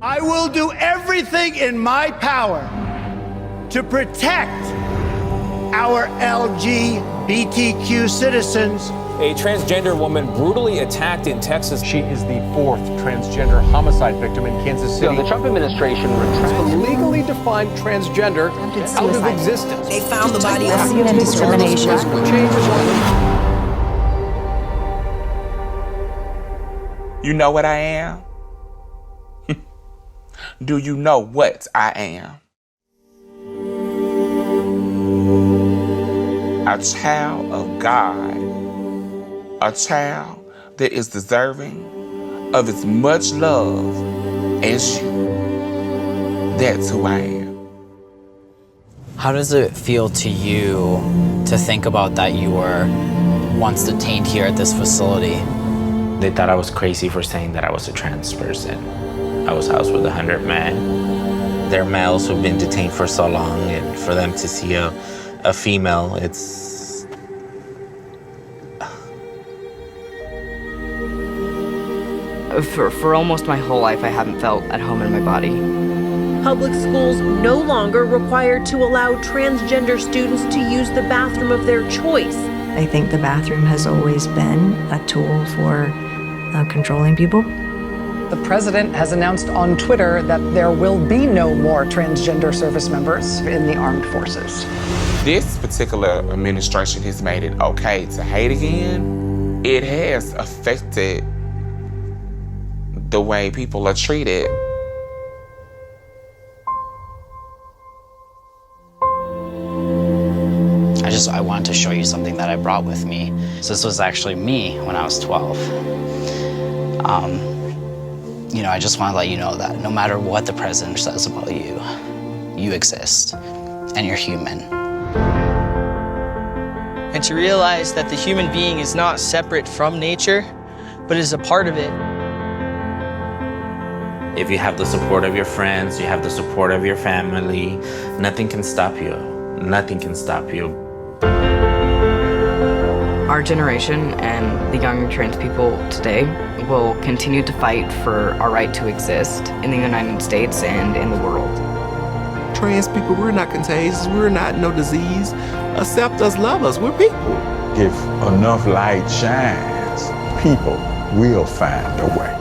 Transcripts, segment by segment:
I will do everything in my power to protect our LGBTQ citizens. A transgender woman brutally attacked in Texas. She is the fourth transgender homicide victim in Kansas City. The Trump administration retracted the legally defined transgender out of existence. They found the body of discrimination. You know what I am? Do you know what I am? A child of God. A child that is deserving of as much love as you. That's who I am. How does it feel to you to think about that you were once detained here at this facility? They thought I was crazy for saying that I was a trans person. I was housed with 100 men. They're males who've been detained for so long, and for them to see a female, it's... For almost my whole life, I haven't felt at home in my body. Public schools no longer required to allow transgender students to use the bathroom of their choice. I think the bathroom has always been a tool for controlling people. The president has announced on Twitter that there will be no more transgender service members in the armed forces. This particular administration has made it okay to hate again. It has affected the way people are treated. I wanted to show you something that I brought with me. So this was actually me when I was 12. I just want to let you know that no matter what the president says about you, you exist and you're human. And to realize that the human being is not separate from nature, but is a part of it. If you have the support of your friends, you have the support of your family, nothing can stop you. Nothing can stop you. Our generation and the young trans people today will continue to fight for our right to exist in the United States and in the world. Trans people, we're not contagious, we're not no disease. Accept us, love us, we're people. If enough light shines, people will find a way.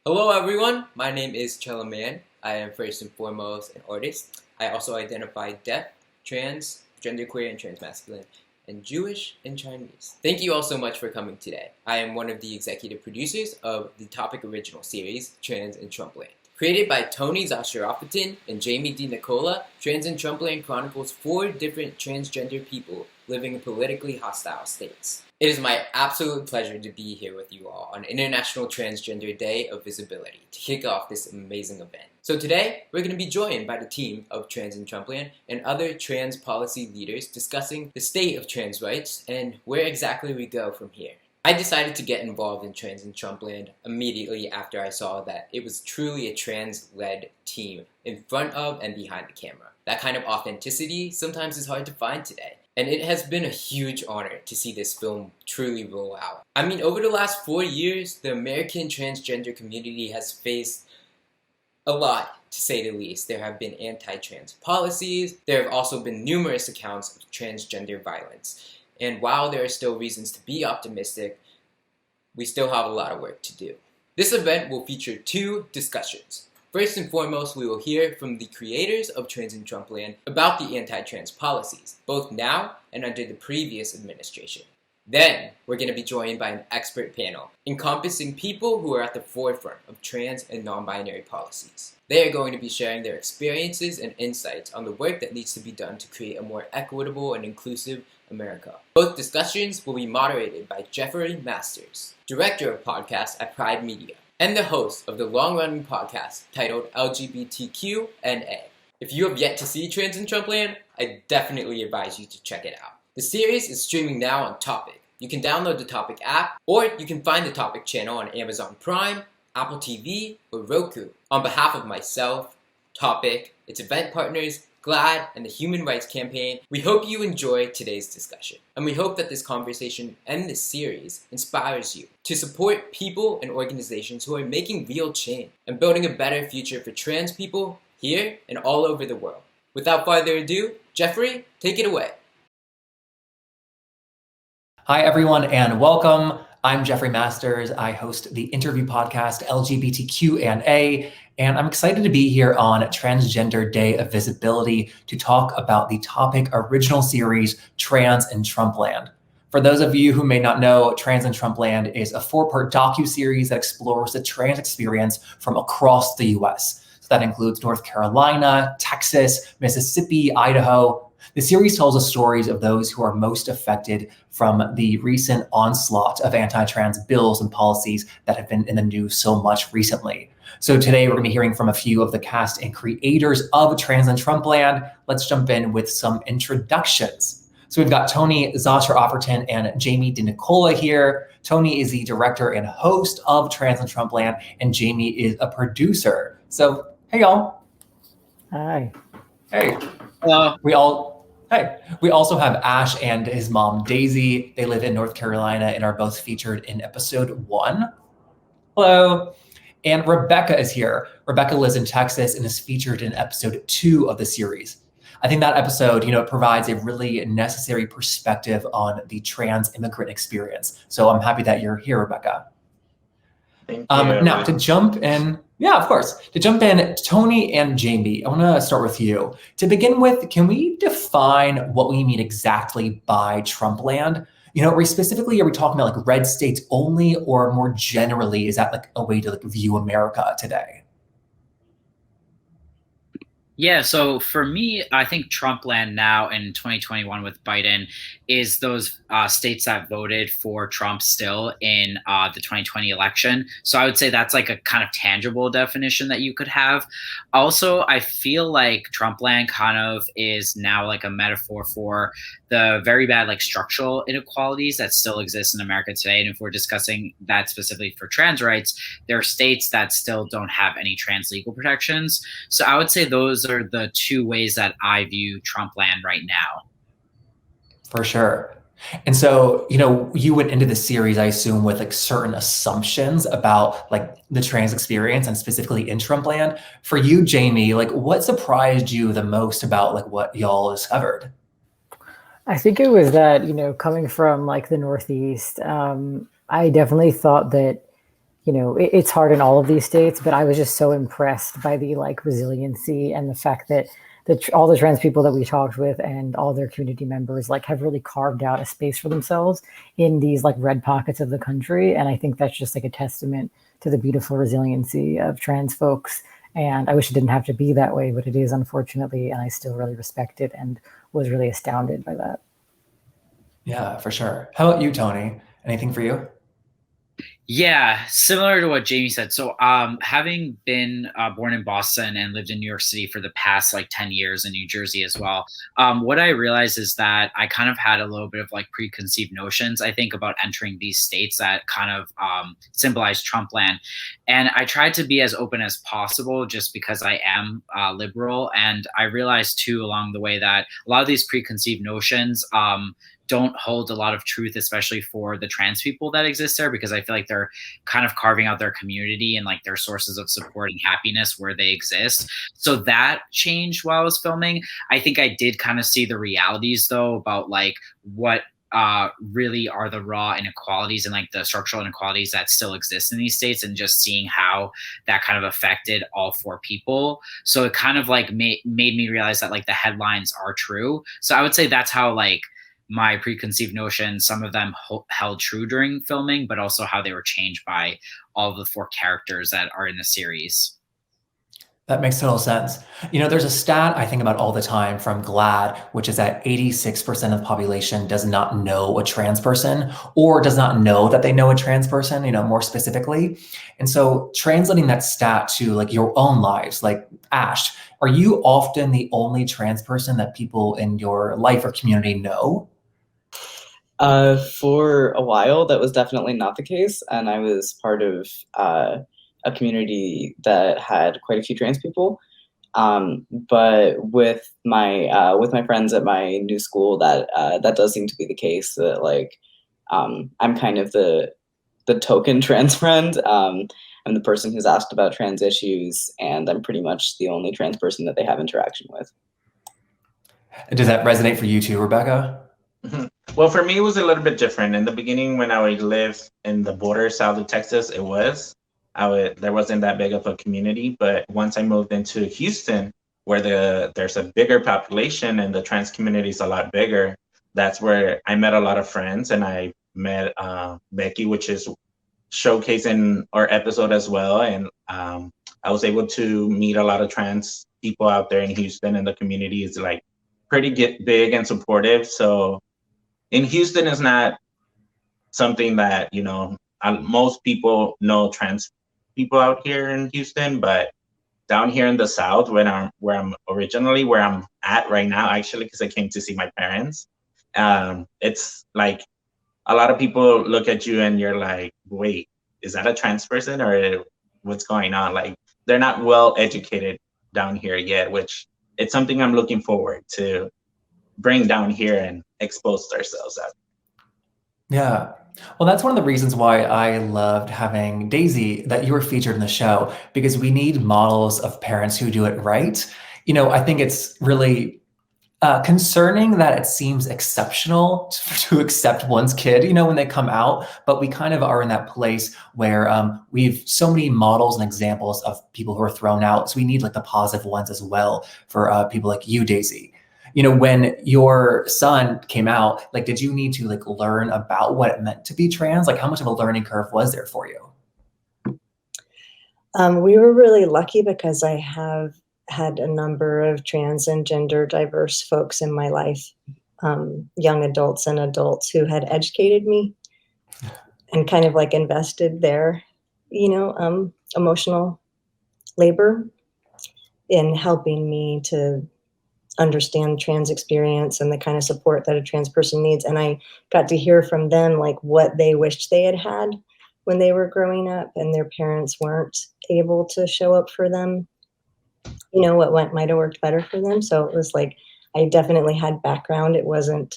Hello everyone, my name is Chelaman. I am first and foremost an artist. I also identify deaf, trans, genderqueer, and transmasculine, and Jewish and Chinese. Thank you all so much for coming today. I am one of the executive producers of the Topic original series, Trans In Trumpland. Created by Tony Zasharafatan and Jamie D. Nicola, Trans In Trumpland chronicles 4 different transgender people living in politically hostile states. It is my absolute pleasure to be here with you all on International Transgender Day of Visibility to kick off this amazing event. So today, we're going to be joined by the team of Trans In Trumpland and other trans policy leaders discussing the state of trans rights and where exactly we go from here. I decided to get involved in Trans In Trumpland immediately after I saw that it was truly a trans-led team in front of and behind the camera. That kind of authenticity sometimes is hard to find today. And it has been a huge honor to see this film truly roll out. I mean, over the last 4 years, the American transgender community has faced a lot, to say the least. There have been anti-trans policies. There have also been numerous accounts of transgender violence. And while there are still reasons to be optimistic, we still have a lot of work to do. This event will feature 2 discussions. First and foremost, we will hear from the creators of Trans In Trumpland about the anti-trans policies, both now and under the previous administration. Then, we're going to be joined by an expert panel, encompassing people who are at the forefront of trans and non-binary policies. They are going to be sharing their experiences and insights on the work that needs to be done to create a more equitable and inclusive America. Both discussions will be moderated by Jeffrey Masters, director of podcasts at Pride Media, and the host of the long-running podcast titled LGBTQ&A. If you have yet to see Trans In Trumpland, I definitely advise you to check it out. The series is streaming now on Topic. You can download the Topic app, or you can find the Topic channel on Amazon Prime, Apple TV, or Roku. On behalf of myself, Topic, its event partners, GLAAD, and the Human Rights Campaign. We hope you enjoy today's discussion, and we hope that this conversation and this series inspires you to support people and organizations who are making real change and building a better future for trans people here and all over the world. Without further ado, Jeffrey, take it away. Hi, everyone, and welcome. I'm Jeffrey Masters. I host the interview podcast LGBTQ&A, and I'm excited to be here on Transgender Day of Visibility to talk about the topic original series, Trans In Trumpland. For those of you who may not know, Trans In Trumpland is a 4-part docuseries that explores the trans experience from across the US. So that includes North Carolina, Texas, Mississippi, Idaho. The series tells the stories of those who are most affected from the recent onslaught of anti-trans bills and policies that have been in the news so much recently. So today we're going to be hearing from a few of the cast and creators of Trans In Trumpland. Let's jump in with some introductions. So we've got Tony Zosser-Offerton and Jamie DeNicola here. Tony is the director and host of Trans In Trumpland, and Jamie is a producer. So, hey y'all. Hi. Hey. Hello. We also have Ash and his mom, Daisy. They live in North Carolina and are both featured in episode 1. Hello. And Rebecca is here. Rebecca lives in Texas and is featured in episode 2 of the series. I think that episode, provides a really necessary perspective on the trans immigrant experience. So I'm happy that you're here, Rebecca. Thank you. Now to jump in, Tony and Jamie, I want to start with you. To begin with, can we define what we mean exactly by Trumpland? Are we talking about like red states only, or more generally, is that like a way to view America today? Yeah, so for me, I think Trumpland now in 2021 with Biden is those states that voted for Trump still in the 2020 election. So I would say that's like a kind of tangible definition that you could have. Also, I feel like Trumpland kind of is now like a metaphor for the very bad like structural inequalities that still exist in America today. And if we're discussing that specifically for trans rights, there are states that still don't have any trans legal protections. So I would say those are the 2 ways that I view Trumpland right now. For sure. And so, you went into the series, I assume, with like certain assumptions about like the trans experience and specifically in Trumpland. For you, Jamie, like what surprised you the most about like what y'all discovered? I think it was that, coming from like the Northeast, I definitely thought that, it's hard in all of these states, but I was just so impressed by the like resiliency and the fact that all the trans people that we talked with and all their community members like have really carved out a space for themselves in these like red pockets of the country. And I think that's just like a testament to the beautiful resiliency of trans folks. And I wish it didn't have to be that way, but it is, unfortunately, and I still really respect it and was really astounded by that. Yeah, for sure. How about you, Tony? Anything for you? Yeah, similar to what Jamie said. So having been born in Boston and lived in New York City for the past like 10 years in New Jersey as well, what I realized is that I kind of had a little bit of like preconceived notions, I think, about entering these states that kind of symbolize Trumpland. And I tried to be as open as possible just because I am liberal. And I realized too along the way that a lot of these preconceived notions don't hold a lot of truth, especially for the trans people that exist there, because I feel like they're kind of carving out their community and like their sources of support and happiness where they exist. So that changed while I was filming. I think I did kind of see the realities though about like what really are the raw inequalities and like the structural inequalities that still exist in these states, and just seeing how that kind of affected all 4 people. So it kind of like made me realize that like the headlines are true. So I would say that's how like my preconceived notions, some of them held true during filming, but also how they were changed by all of the 4 characters that are in the series. That makes total sense. There's a stat I think about all the time from GLAAD, which is that 86% of the population does not know a trans person, or does not know that they know a trans person, more specifically. And so translating that stat to like your own lives, like Ash, are you often the only trans person that people in your life or community know? For a while, that was definitely not the case. And I was part of a community that had quite a few trans people. But with my friends at my new school, that does seem to be the case. That like I'm kind of the token trans friend. I'm the person who's asked about trans issues, and I'm pretty much the only trans person that they have interaction with. Does that resonate for you too, Rebecca? Well, for me, it was a little bit different. In the beginning, when I lived in the border south of Texas, there wasn't that big of a community. But once I moved into Houston, where there's a bigger population and the trans community is a lot bigger, that's where I met a lot of friends, and I met Becky, which is showcasing our episode as well. And I was able to meet a lot of trans people out there in Houston, and the community is like pretty big and supportive. So in Houston is not something that, most people know trans people out here in Houston, but down here in the South, where I'm at right now, actually, because I came to see my parents, it's like a lot of people look at you and you're like, wait, is that a trans person or what's going on? Like, they're not well educated down here yet, which it's something I'm looking forward to bring down here and expose ourselves at. Yeah. Well, that's one of the reasons why I loved having Daisy, that you were featured in the show, because we need models of parents who do it right. I think it's really concerning that it seems exceptional to accept one's kid, when they come out, but we kind of are in that place where we've so many models and examples of people who are thrown out. So we need like the positive ones as well for people like you, Daisy. When your son came out, like, did you need to like learn about what it meant to be trans? Like, how much of a learning curve was there for you? We were really lucky because I have had a number of trans and gender diverse folks in my life, young adults and adults who had educated me and kind of like invested their, emotional labor in helping me to understand trans experience and the kind of support that a trans person needs. And I got to hear from them like what they wished they had when they were growing up and their parents weren't able to show up for them. What might have worked better for them. So it was like, I definitely had background. It wasn't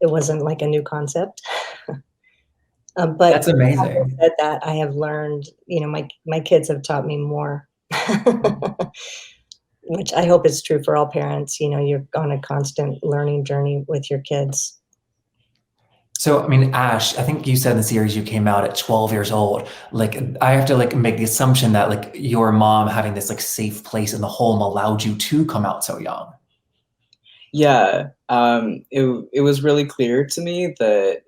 like a new concept. But that's amazing. Having said that, I have learned, my kids have taught me more, which I hope is true for all parents. You're on a constant learning journey with your kids. So, Ash, I think you said in the series you came out at 12 years old. Like, I have to like make the assumption that like your mom having this like safe place in the home allowed you to come out so young. Yeah, it was really clear to me that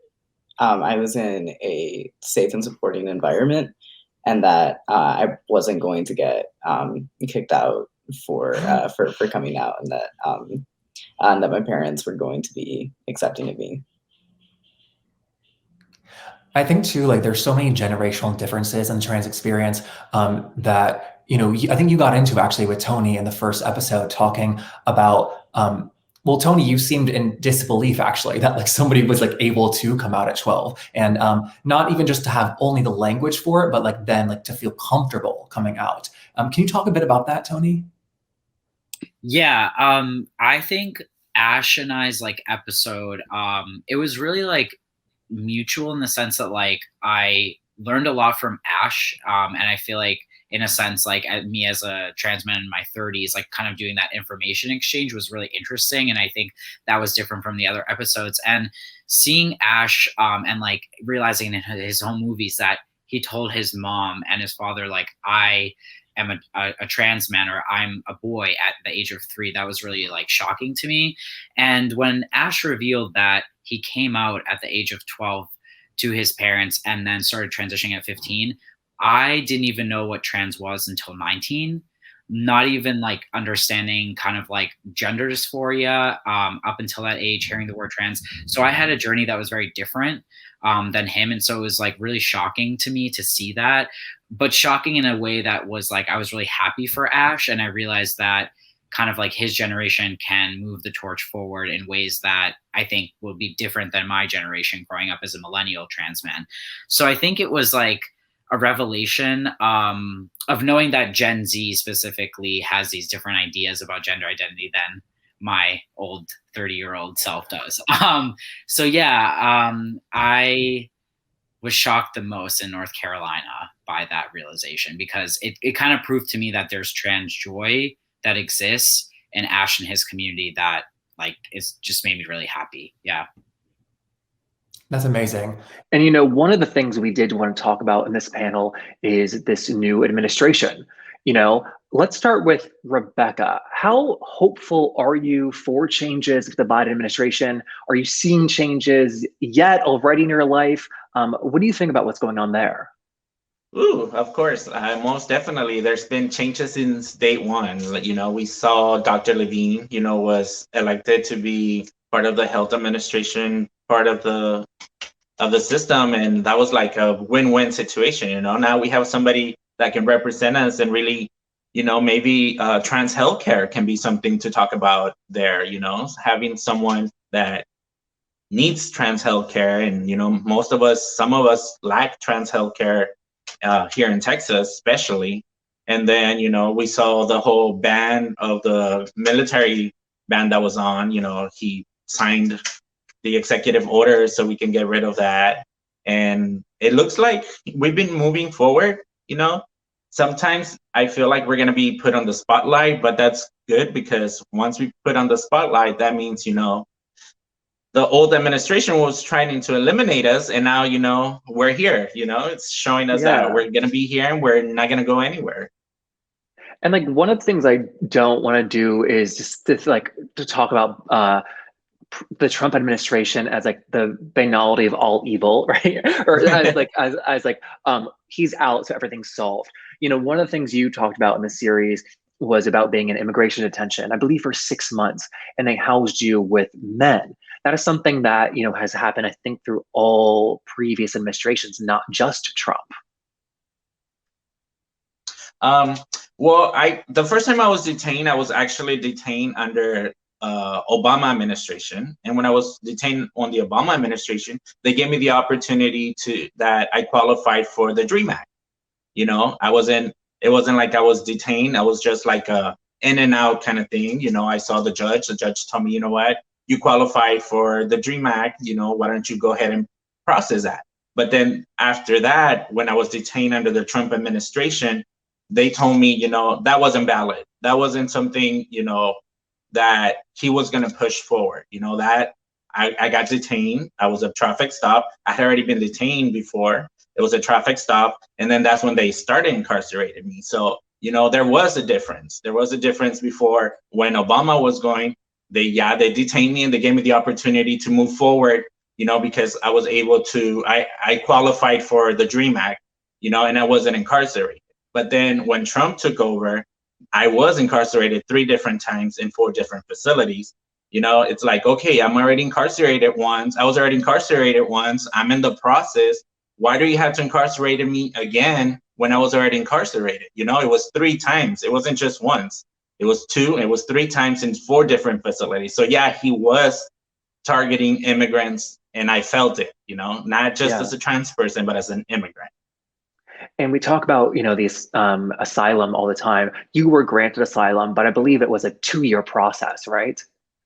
I was in a safe and supporting environment, and that I wasn't going to get kicked out for coming out, and that my parents were going to be accepting of me. I think too, like there's so many generational differences in the trans experience that, I think you got into actually with Tony in the first episode talking about, well, Tony, you seemed in disbelief actually that like somebody was like able to come out at 12 and not even just to have only the language for it, but like then like to feel comfortable coming out. Can you talk a bit about that, Tony? Yeah, I think Ash and I's like episode, it was really like mutual in the sense that like I learned a lot from Ash, and I feel like in a sense like me as a trans man in my 30s, like kind of doing that information exchange was really interesting, and I think that was different from the other episodes. And seeing Ash and like realizing in his own movies that he told his mom and his father like I am a trans man or I'm a boy at the age of 3, that was really like shocking to me. And when Ash revealed that he came out at the age of 12 to his parents and then started transitioning at 15, I didn't even know what trans was until 19, not even like understanding kind of like gender dysphoria up until that age, hearing the word trans. So I had a journey that was very different than him. And so it was like really shocking to me to see that, but shocking in a way that was like, I was really happy for Ash. And I realized that kind of like his generation can move the torch forward in ways that I think will be different than my generation growing up as a millennial trans man. So I think it was like a revelation of knowing that Gen Z specifically has these different ideas about gender identity than my old 30-year-old self does. So yeah, I was shocked the most in North Carolina by that realization, because it kind of proved to me that there's trans joy that exists in Ash and his community that like it's just made me really happy. Yeah. That's amazing. And, you know, one of the things we did want to talk about in this panel is this new administration. You know, let's start with Rebecca. How hopeful are you for changes with the Biden administration? Are you seeing changes yet already in your life? What do you think about what's going on there? Ooh, of course. Most definitely. There's been changes since day one. You know, we saw Dr. Levine, you know, was elected to be part of the health administration, part of the system, and that was like a win-win situation. You know, now we have somebody that can represent us, and really, you know, maybe trans healthcare can be something to talk about there. You know, having someone that needs trans healthcare, and you know, some of us lack trans healthcare here in Texas, especially. And then, you know, we saw the whole ban of the military ban that was on. You know, he signed the executive order so we can get rid of that. And it looks like we've been moving forward. You know, sometimes I feel like we're going to be put on the spotlight, but that's good, because once we put on the spotlight, that means, you know, the old administration was trying to eliminate us, and now, you know, we're here. You know, it's showing us that we're going to be here and we're not going to go anywhere. And like, one of the things I don't want to do is just to talk about the Trump administration as like the banality of all evil, right? Or as he's out, so everything's solved. You know, one of the things you talked about in the series was about being in immigration detention, I believe for 6 months, and they housed you with men. That is something that, you know, has happened, I think, through all previous administrations, not just Trump. Well, the first time I was detained, I was actually detained under Obama administration. And when I was detained on the Obama administration, they gave me the opportunity that I qualified for the DREAM Act. You know, it wasn't like I was detained. I was just like a in and out kind of thing. You know, I saw the judge told me, you know what, you qualified for the DREAM Act, you know, why don't you go ahead and process that? But then after that, when I was detained under the Trump administration, they told me, you know, that wasn't valid. That wasn't something, you know, that he was going to push forward. You know, that I got detained. I was a traffic stop. I had already been detained before. It was a traffic stop. And then that's when they started incarcerating me. So, you know, there was a difference. There was a difference before. When Obama was going, they detained me and they gave me the opportunity to move forward, you know, because I was able to, I qualified for the DREAM Act, you know, and I wasn't incarcerated. But then when Trump took over, I was incarcerated 3 different times in 4 different facilities. You know, it's like, okay, I'm already incarcerated once. I was already incarcerated once. I'm in the process. Why do you have to incarcerate me again when I was already incarcerated? You know, it was 3 times. It wasn't just once. It was 2. It was 3 times in 4 different facilities. So yeah, he was targeting immigrants, and I felt it, you know, not just as a trans person, but as an immigrant. And we talk about, you know, these asylum all the time. You were granted asylum, but I believe it was a 2-year process, right?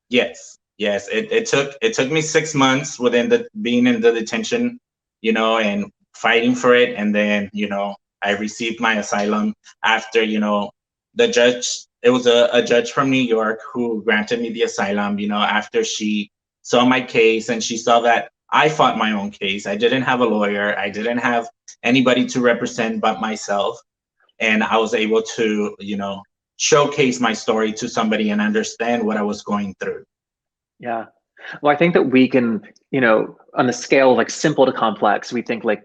Yes. It took me 6 months within being in the detention, you know, and fighting for it. And then, you know, I received my asylum after, you know, the judge, it was a judge from New York who granted me the asylum, you know, after she saw my case and she saw that I fought my own case. I didn't have a lawyer. I didn't have anybody to represent but myself. And I was able to, you know, showcase my story to somebody and understand what I was going through. Yeah. Well, I think that we can, you know, on the scale of like simple to complex, we think like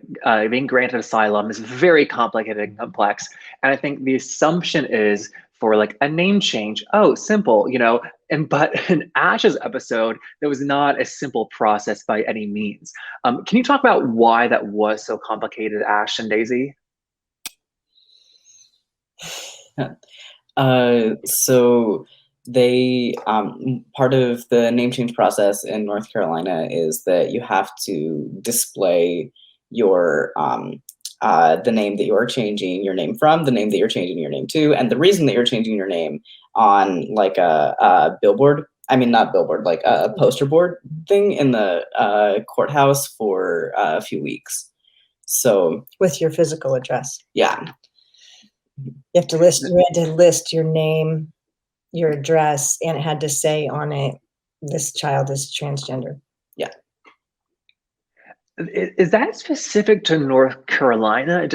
being granted asylum is very complicated and complex. And I think the assumption is for like a name change, oh, simple, you know, but in Ash's episode, there was not a simple process by any means. Can you talk about why that was so complicated, Ash and Daisy? So they part of the name change process in North Carolina is that you have to display your the name that you are changing your name from, the name that you're changing your name to, and the reason that you're changing your name on like a billboard. I mean, not billboard, like a poster board thing in the courthouse for a few weeks. So with your physical address. Yeah. You had to list your name, your address, and it had to say on it, this child is transgender. Yeah. Is that specific to North Carolina?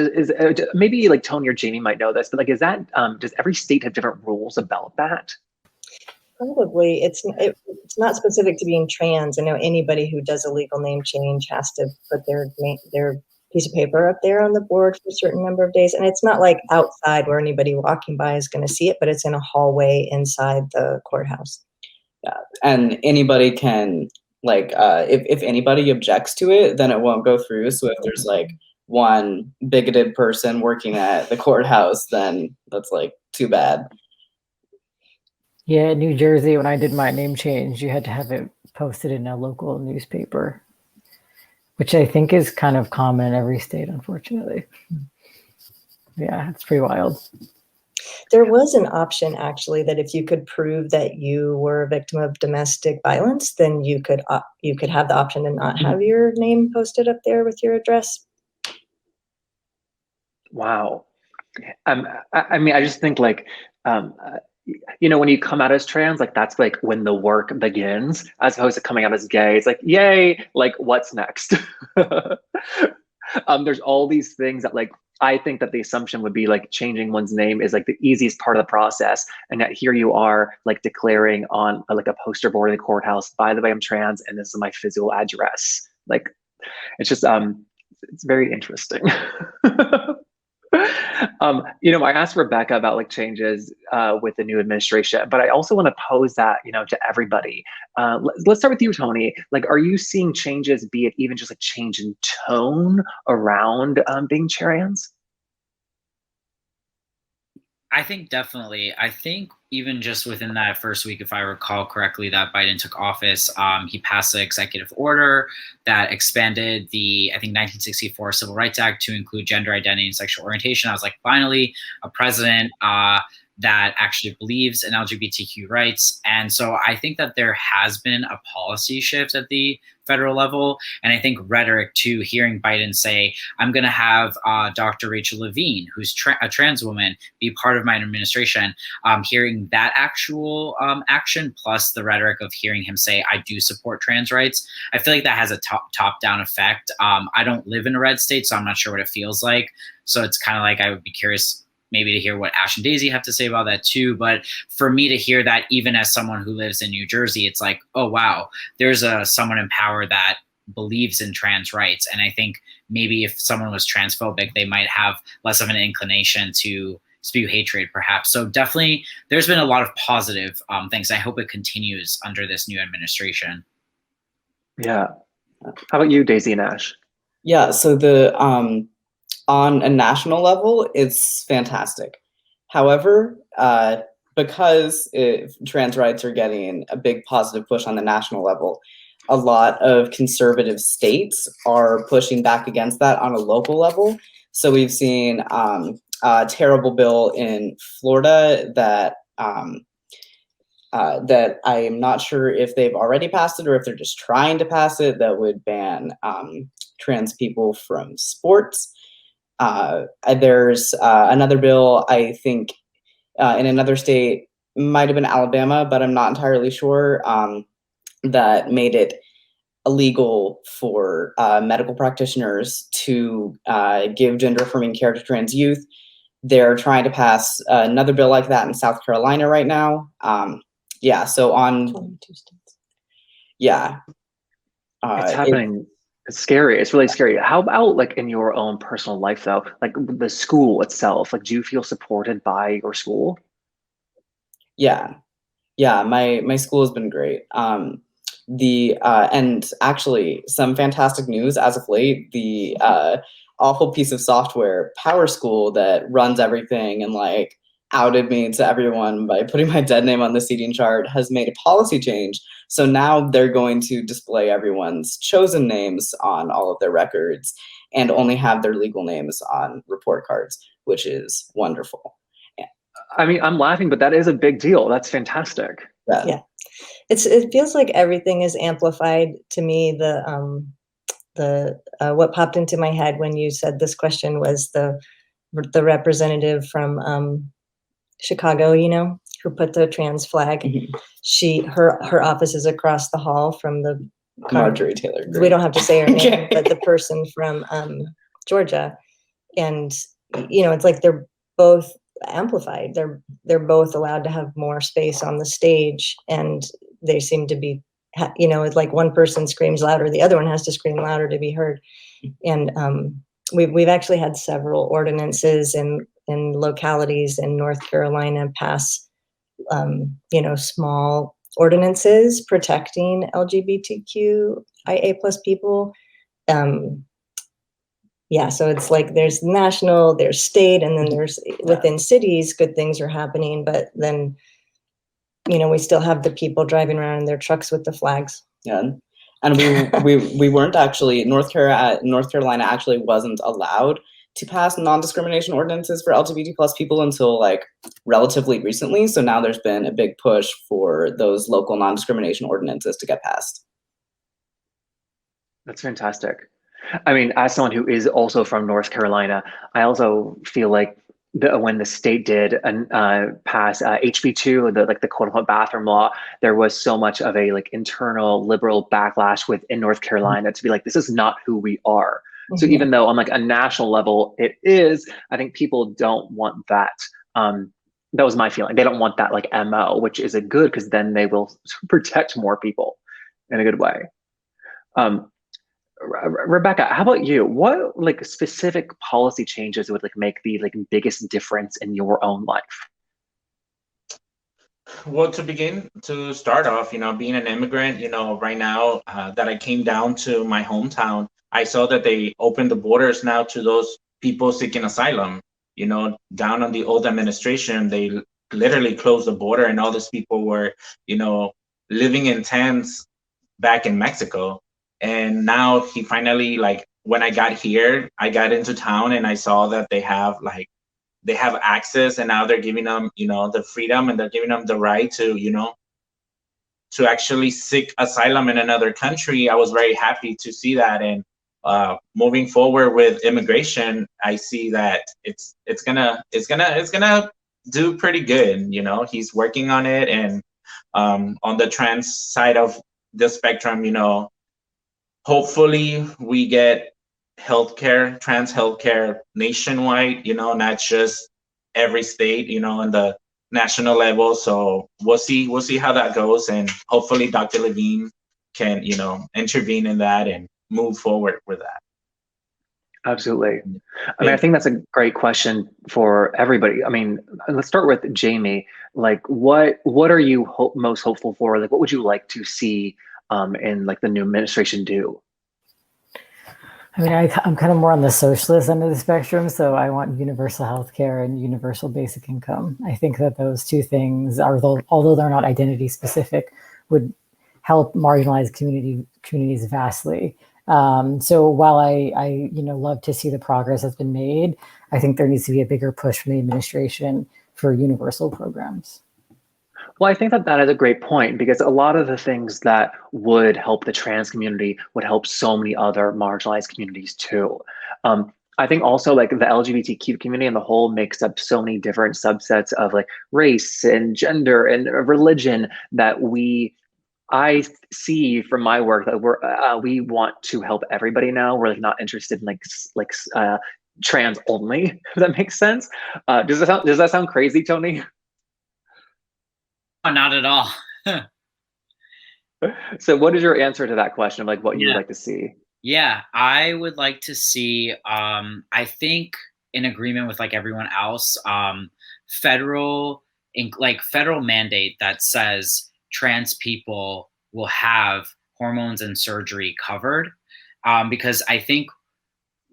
Maybe like Tony or Jamie might know this, but like, is that does every state have different rules about that? Probably. It's not specific to being trans. I know anybody who does a legal name change has to put their piece of paper up there on the board for a certain number of days. And it's not like outside where anybody walking by is going to see it, but it's in a hallway inside the courthouse. Yeah. And anybody can, like, if anybody objects to it, then it won't go through. So if there's like one bigoted person working at the courthouse, then that's like too bad. Yeah, in New Jersey, when I did my name change, you had to have it posted in a local newspaper, which I think is kind of common in every state, unfortunately. Yeah, it's pretty wild. There was an option, actually, that if you could prove that you were a victim of domestic violence, then you could have the option to not have your name posted up there with your address. Wow. I mean, I just think like, you know, when you come out as trans, like that's like when the work begins, as opposed to coming out as gay. It's like, yay, like what's next? There's all these things that like, I think that the assumption would be like changing one's name is like the easiest part of the process. And yet here you are like declaring on like a poster board in the courthouse, by the way, I'm trans and this is my physical address. Like, it's just, it's very interesting. You know, I asked Rebecca about like changes with the new administration, but I also want to pose that, you know, to everybody. Let's start with you, Tony. Like, are you seeing changes, be it even just a change in tone around being trans? I think definitely. I think even just within that first week, if I recall correctly, that Biden took office, he passed an executive order that expanded the, I think, 1964 Civil Rights Act to include gender identity and sexual orientation. I was like, finally, a president that actually believes in LGBTQ rights. And so I think that there has been a policy shift at the federal level. And I think rhetoric too, hearing Biden say, I'm going to have Dr. Rachel Levine, who's a trans woman, be part of my administration. Hearing that actual action, plus the rhetoric of hearing him say, I do support trans rights, I feel like that has a top-down effect. I don't live in a red state, so I'm not sure what it feels like. So it's kind of like I would be curious maybe to hear what Ash and Daisy have to say about that too. But for me to hear that, even as someone who lives in New Jersey, it's like, oh, wow, there's someone in power that believes in trans rights. And I think maybe if someone was transphobic, they might have less of an inclination to spew hatred, perhaps. So definitely there's been a lot of positive things. I hope it continues under this new administration. Yeah. How about you, Daisy and Ash? Yeah, so the on a national level, it's fantastic. However, because trans rights are getting a big positive push on the national level, a lot of conservative states are pushing back against that on a local level. So we've seen a terrible bill in Florida that that I am not sure if they've already passed it or if they're just trying to pass it, that would ban trans people from sports. There's another bill, I think, in another state, might have been Alabama, but I'm not entirely sure, that made it illegal for medical practitioners to give gender-affirming care to trans youth. They're trying to pass another bill like that in South Carolina right now. Yeah, so on 22 states. Yeah. It's happening. It's scary. It's really scary. How about like in your own personal life though? Like the school itself, like do you feel supported by your school? Yeah. Yeah, my school has been great. And actually some fantastic news as of late, the awful piece of software, PowerSchool, that runs everything and like outed me to everyone by putting my dead name on the seating chart, has made a policy change. So now they're going to display everyone's chosen names on all of their records. and only have their legal names on report cards, which is wonderful. I mean, I'm laughing, but that is a big deal. That's fantastic. Yeah. It feels like everything is amplified to me. What popped into my head when you said this question was the representative from Chicago, who put the trans flag. Mm-hmm. Her office is across the hall from the Marjorie Taylor Greene. We don't have to say her name, but the person from Georgia, and it's like they're both amplified. They're both allowed to have more space on the stage, and they seem to be, it's like one person screams louder, the other one has to scream louder to be heard. And we've actually had several ordinances in localities in North Carolina pass, small ordinances protecting LGBTQ&A plus people. So it's like there's national, there's state, and then there's within cities, good things are happening, but then, we still have the people driving around in their trucks with the flags. Yeah. And we weren't actually, North Carolina actually wasn't allowed to pass non-discrimination ordinances for LGBT plus people until like relatively recently. So now there's been a big push for those local non-discrimination ordinances to get passed. That's fantastic. I mean, as someone who is also from North Carolina, I also feel like when the state did pass HB2, the quote unquote bathroom law, there was so much of a internal liberal backlash within North Carolina to be like, this is not who we are. Mm-hmm. So even though on a national level it is, I think people don't want that. That was my feeling. They don't want that MO, which is a good, because then they will protect more people in a good way. Rebecca, how about you? What specific policy changes would make the biggest difference in your own life? Well, to start off, being an immigrant, right now that I came down to my hometown, I saw that they opened the borders now to those people seeking asylum. Down on the old administration, they literally closed the border, and all these people were, living in tents back in Mexico. And now he finally, when I got here, I got into town and I saw that they have access, and now they're giving them, the freedom, and they're giving them the right to, to actually seek asylum in another country. I was very happy to see that. And moving forward with immigration, I see that it's gonna do pretty good. He's working on it. And on the trans side of the spectrum, hopefully we get healthcare, trans healthcare nationwide, not just every state, in the national level. So we'll see how that goes. And hopefully Dr. Levine can, intervene in that and move forward with that. Absolutely. I mean, I think that's a great question for everybody. I mean, let's start with Jamie. What are you most hopeful for? What would you like to see in the new administration do? I mean, I'm kind of more on the socialist end of the spectrum, so I want universal health care and universal basic income. I think that those two things, although they're not identity specific, would help marginalized communities vastly. So while I love to see the progress that's been made, I think there needs to be a bigger push from the administration for universal programs. Well, I think that is a great point, because a lot of the things that would help the trans community would help so many other marginalized communities too. I think also the LGBTQ community in the whole makes up so many different subsets of race and gender and religion that I see from my work that we want to help everybody now. We're not interested in trans only, if that makes sense. Does that sound crazy, Tony? Oh, not at all. So what is your answer to that question of what you would like to see? Yeah, I would like to see, I think in agreement with everyone else, federal mandate that says trans people will have hormones and surgery covered. Because I think,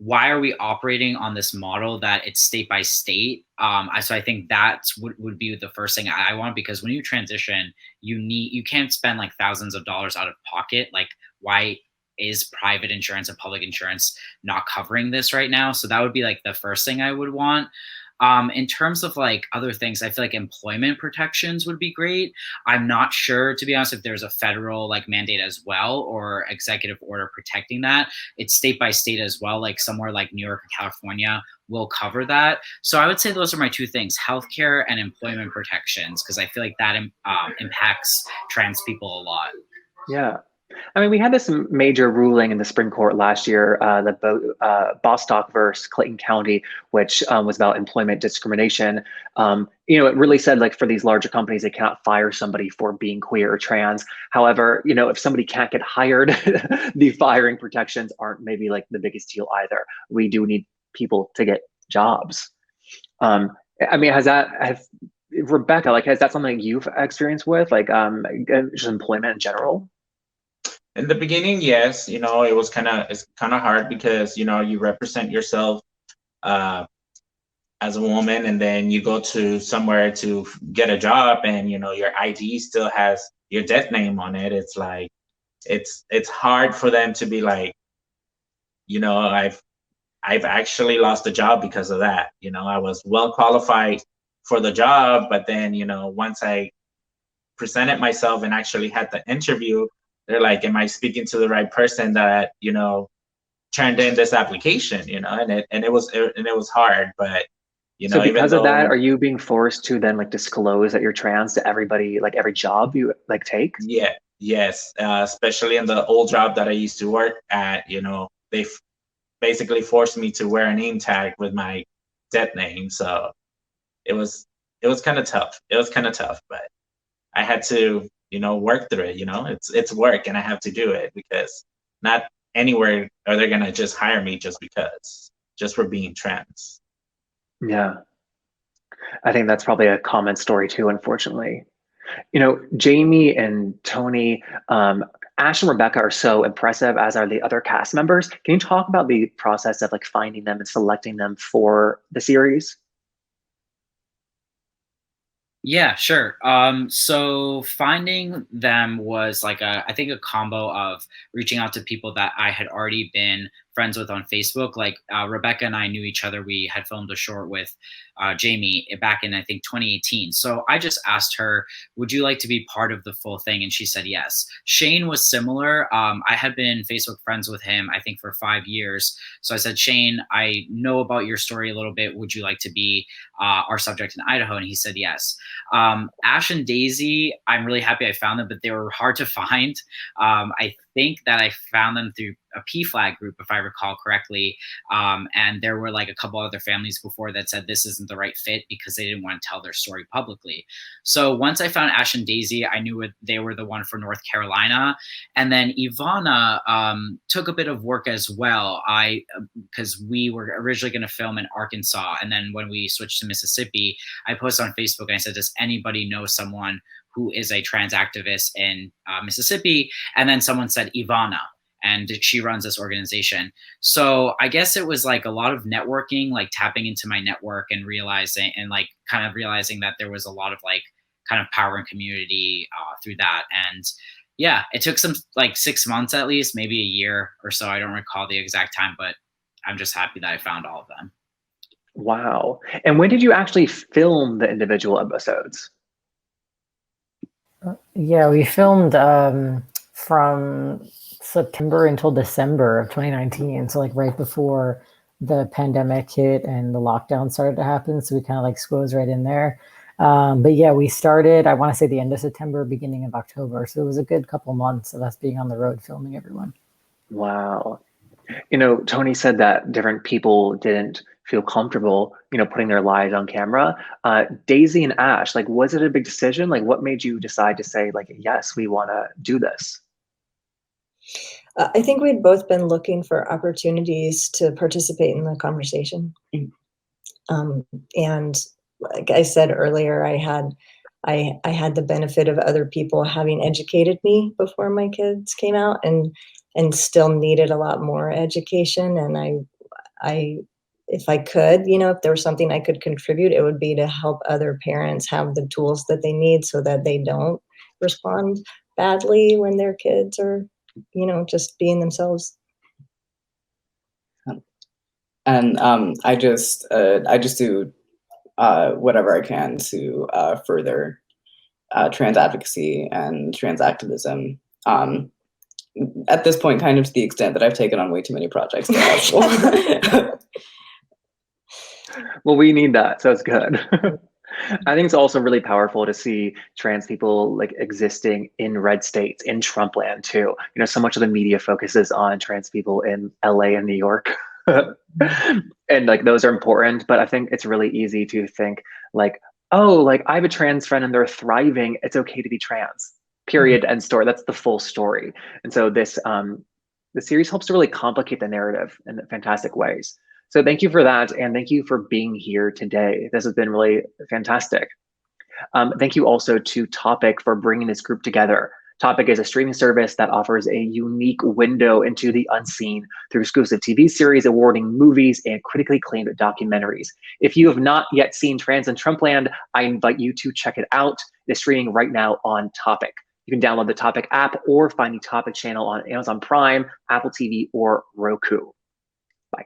why are we operating on this model that it's state by state? So I think that's would be the first thing I want, because when you transition, you can't spend thousands of dollars out of pocket. Why is private insurance and public insurance not covering this right now? So that would be like the first thing I would want. In terms of like other things, I feel like employment protections would be great. I'm not sure, to be honest, if there's a federal like mandate as well or executive order protecting that. It's state by state as well, like somewhere like New York or California will cover that. So I would say those are my two things: healthcare and employment protections, because I feel like that impacts trans people a lot. Yeah. I mean, we had this major ruling in the Supreme Court last year, the Bostock versus Clayton County, which was about employment discrimination. It really said, like, for these larger companies, they cannot fire somebody for being queer or trans. However, if somebody can't get hired, the firing protections aren't maybe like the biggest deal either. We do need people to get jobs. I mean, Rebecca, like, has that something you've experienced with, like, just employment in general? In the beginning, yes, it's kind of hard because, you represent yourself as a woman, and then you go to somewhere to get a job and, your ID still has your death name on it. It's like, it's hard for them to be like, I've actually lost a job because of that. I was well qualified for the job, but then, once I presented myself and actually had the interview, they're like, am I speaking to the right person that, turned in this application, and it was hard, but, So because of that, are you being forced to then like disclose that you're trans to everybody, like every job you like take? Yeah, yes. Especially in the old job that I used to work at, they basically forced me to wear a name tag with my death name. So it was kind of tough. It was kind of tough, but I had to, work through it. It's work, and I have to do it because not anywhere are they gonna just hire me just for being trans. Yeah, I think that's probably a common story too, unfortunately. Jamie and Tony, Ash and Rebecca are so impressive, as are the other cast members. Can you talk about the process of like finding them and selecting them for the series? Yeah, sure. So finding them was like I think a combo of reaching out to people that I had already been friends with on Facebook. Like Rebecca and I knew each other. We had filmed a short with Jamie back in, I think, 2018. So I just asked her, would you like to be part of the full thing? And she said yes. Shane was similar. I had been Facebook friends with him, I think, for 5 years. So I said, Shane, I know about your story a little bit. Would you like to be our subject in Idaho? And he said yes. Ash and Daisy, I'm really happy I found them, but they were hard to find. I think that I found them through a PFLAG group, if I recall correctly. And there were like a couple other families before that said this isn't the right fit because they didn't want to tell their story publicly. So once I found Ash and Daisy, I knew they were the one for North Carolina. And then Ivana took a bit of work as well. Because we were originally going to film in Arkansas. And then when we switched to Mississippi, I posted on Facebook and I said, does anybody know someone who is a trans activist in Mississippi? And then someone said Ivana, and she runs this organization. So I guess it was like a lot of networking, like tapping into my network and realizing that there was a lot of like kind of power and community through that. And yeah, it took some like 6 months at least, maybe a year or so. I don't recall the exact time, but I'm just happy that I found all of them. Wow. And when did you actually film the individual episodes? Yeah, we filmed from September until December of 2019. So like right before the pandemic hit and the lockdown started to happen. So we kind of like squeezed right in there. But yeah, we started, I want to say the end of September, beginning of October. So it was a good couple months of us being on the road filming everyone. Wow. Tony said that different people didn't feel comfortable, putting their lives on camera. Daisy and Ash, like, was it a big decision? Like, what made you decide to say, like, yes, we want to do this? I think we'd both been looking for opportunities to participate in the conversation. And like I said earlier, I had the benefit of other people having educated me before my kids came out, and still needed a lot more education. And I if I could, if there was something I could contribute, it would be to help other parents have the tools that they need so that they don't respond badly when their kids are just being themselves. And I just do whatever I can to further trans advocacy and trans activism. At this point, kind of to the extent that I've taken on way too many projects. Well, we need that, so it's good. I think it's also really powerful to see trans people like existing in red states, in Trumpland too. So much of the media focuses on trans people in LA and New York. And like those are important, but I think it's really easy to think like, oh, like I have a trans friend and they're thriving, it's okay to be trans. Period. End story. That's the full story. And so this the series helps to really complicate the narrative in fantastic ways. So thank you for that, and thank you for being here today. This has been really fantastic. Thank you also to Topic for bringing this group together. Topic is a streaming service that offers a unique window into the unseen through exclusive TV series, awarding movies, and critically acclaimed documentaries. If you have not yet seen Trans In Trumpland, I invite you to check it out. It's streaming right now on Topic. You can download the Topic app or find the Topic channel on Amazon Prime, Apple TV, or Roku. Bye.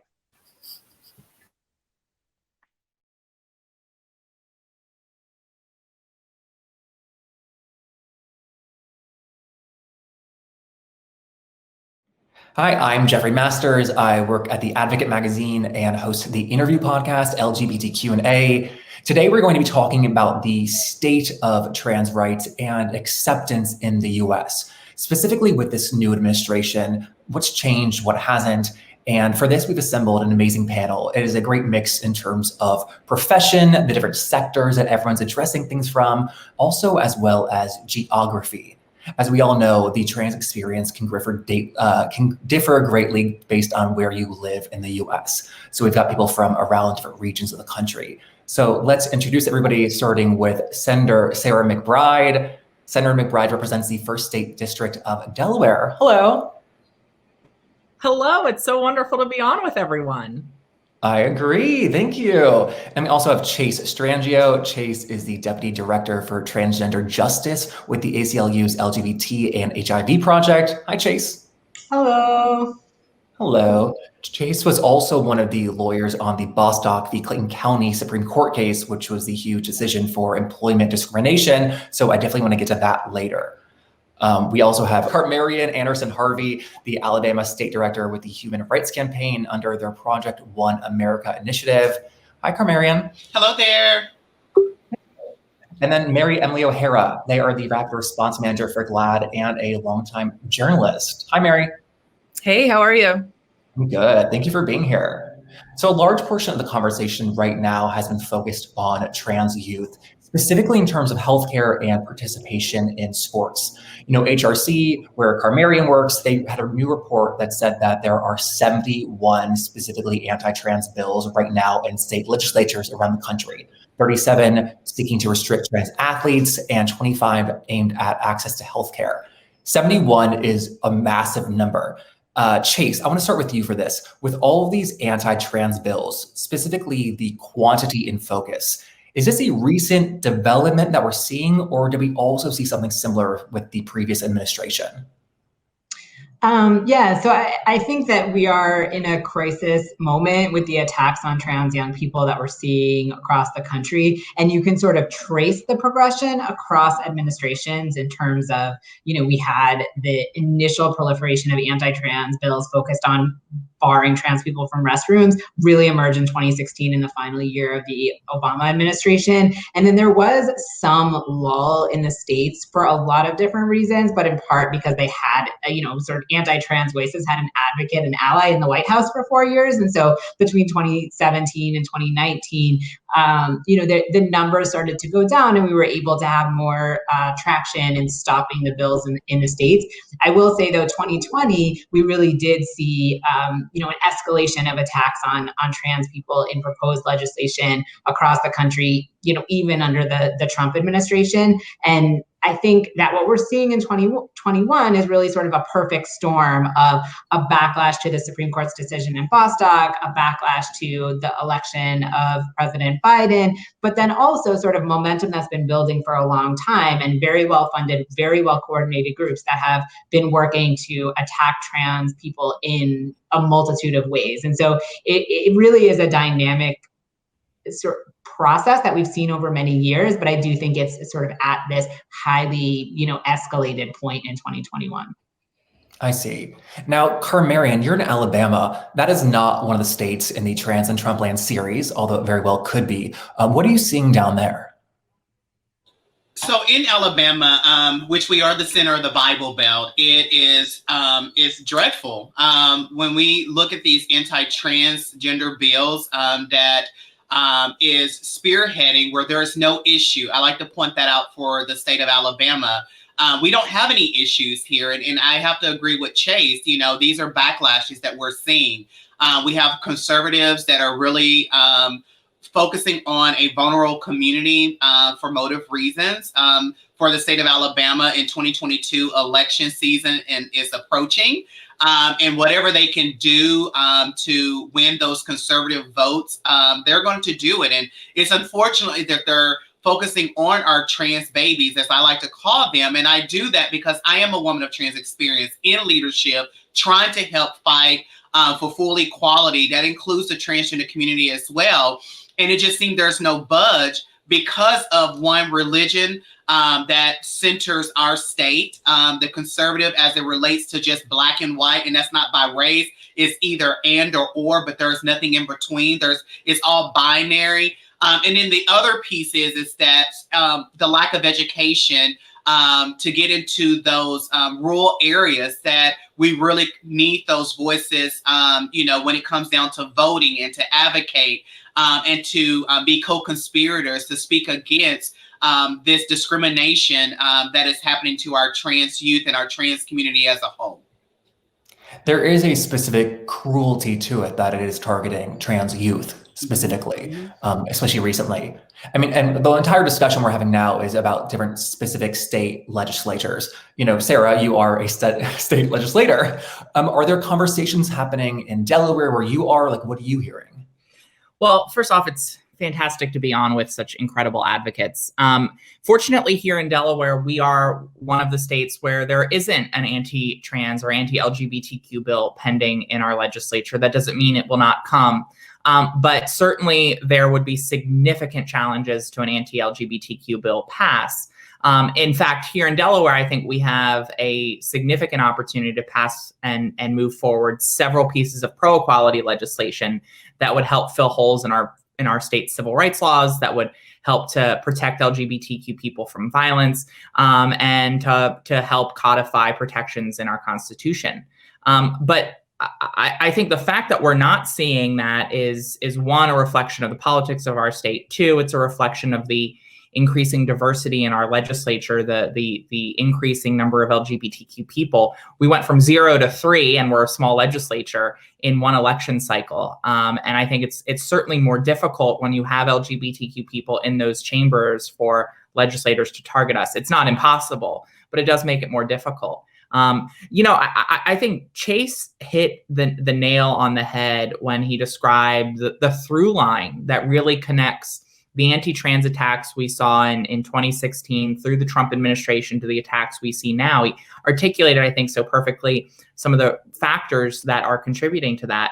Hi, I'm Jeffrey Masters. I work at the Advocate magazine and host the interview podcast, LGBTQ&A. Today, we're going to be talking about the state of trans rights and acceptance in the US, specifically with this new administration, what's changed, what hasn't. And for this, we've assembled an amazing panel. It is a great mix in terms of profession, the different sectors that everyone's addressing things from, also as well as geography. As we all know, the trans experience can differ greatly based on where you live in the US. So we've got people from around different regions of the country. So let's introduce everybody, starting with Senator Sarah McBride. Senator McBride represents the 1st State District of Delaware. Hello. Hello, it's so wonderful to be on with everyone. I agree, thank you. And we also have Chase Strangio. Chase is the Deputy Director for Transgender Justice with the ACLU's LGBT and HIV Project. Hi, Chase. Hello. Hello. Chase was also one of the lawyers on the Bostock v. Clayton County Supreme Court case, which was the huge decision for employment discrimination. So I definitely want to get to that later. We also have Carmarian Anderson Harvey, the Alabama State Director with the Human Rights Campaign under their Project One America initiative. Hi, Carmarian. Hello there. And then Mary Emily O'Hara. They are the Rapid Response Manager for GLAAD and a longtime journalist. Hi, Mary. Hey, how are you? I'm good. Thank you for being here. So a large portion of the conversation right now has been focused on trans youth, specifically in terms of healthcare and participation in sports. HRC, where Carmarian works, they had a new report that said that there are 71 specifically anti-trans bills right now in state legislatures around the country. 37 seeking to restrict trans athletes and 25 aimed at access to healthcare. 71 is a massive number. Chase, I want to start with you for this. With all of these anti-trans bills, specifically the quantity in focus, is this a recent development that we're seeing, or did we also see something similar with the previous administration? Yeah, so I think that we are in a crisis moment with the attacks on trans young people that we're seeing across the country. And you can sort of trace the progression across administrations in terms of, we had the initial proliferation of anti-trans bills focused on barring trans people from restrooms really emerged in 2016 in the final year of the Obama administration. And then there was some lull in the states for a lot of different reasons, but in part because they had, sort of anti-trans voices had an advocate and ally in the White House for 4 years. And so between 2017 and 2019, the numbers started to go down and we were able to have more traction in stopping the bills in the states. I will say though, 2020, we really did see, an escalation of attacks on trans people in proposed legislation across the country, even under the Trump administration. And I think that what we're seeing in 2021 is really sort of a perfect storm of a backlash to the Supreme Court's decision in Bostock, a backlash to the election of President Biden, but then also sort of momentum that's been building for a long time, and very well funded, very well coordinated groups that have been working to attack trans people in a multitude of ways. And so it really is a dynamic sort of process that we've seen over many years, but I do think it's sort of at this highly, escalated point in 2021. I see. Now, Carmarian, you're in Alabama. That is not one of the states in the Trans In Trumpland series, although it very well could be. What are you seeing down there? So in Alabama, which we are the center of the Bible Belt, it is dreadful. When we look at these anti-transgender bills that is spearheading where there is no issue. I like to point that out for the state of Alabama. We don't have any issues here. And I have to agree with Chase. These are backlashes that we're seeing. We have conservatives that are really focusing on a vulnerable community for motive reasons. For the state of Alabama in 2022 election season is approaching. And whatever they can do to win those conservative votes, they're going to do it. And it's unfortunately that they're focusing on our trans babies, as I like to call them. And I do that because I am a woman of trans experience in leadership, trying to help fight for full equality. That includes the transgender community as well. And it just seems there's no budge because of one religion that centers our state, the conservative as it relates to just black and white, and that's not by race. It's either and or, but there's nothing in between. It's all binary. And then the other piece is that the lack of education to get into those rural areas that we really need those voices, when it comes down to voting and to advocate and to be co-conspirators to speak against this discrimination that is happening to our trans youth and our trans community as a whole. There is a specific cruelty to it that it is targeting trans youth specifically, especially recently. I mean, and the entire discussion we're having now is about different specific state legislatures. Sarah, you are a state legislator. Are there conversations happening in Delaware where you are? Like, what are you hearing? Well, first off, it's fantastic to be on with such incredible advocates. Fortunately, here in Delaware, we are one of the states where there isn't an anti-trans or anti-LGBTQ bill pending in our legislature. That doesn't mean it will not come. But certainly there would be significant challenges to an anti-LGBTQ bill pass. In fact, here in Delaware, I think we have a significant opportunity to pass and move forward several pieces of pro-equality legislation that would help fill holes in our state's civil rights laws, that would help to protect LGBTQ people from violence, and to help codify protections in our Constitution. But I think the fact that we're not seeing that is one, a reflection of the politics of our state. Two, it's a reflection of the increasing diversity in our legislature, the increasing number of LGBTQ people. We went from 0 to 3, and we're a small legislature in one election cycle. And I think it's certainly more difficult when you have LGBTQ people in those chambers for legislators to target us. It's not impossible, but it does make it more difficult. I think Chase hit the nail on the head when he described the through line that really connects the anti-trans attacks we saw in 2016 through the Trump administration to the attacks we see now. He articulated, I think, so perfectly some of the factors that are contributing to that.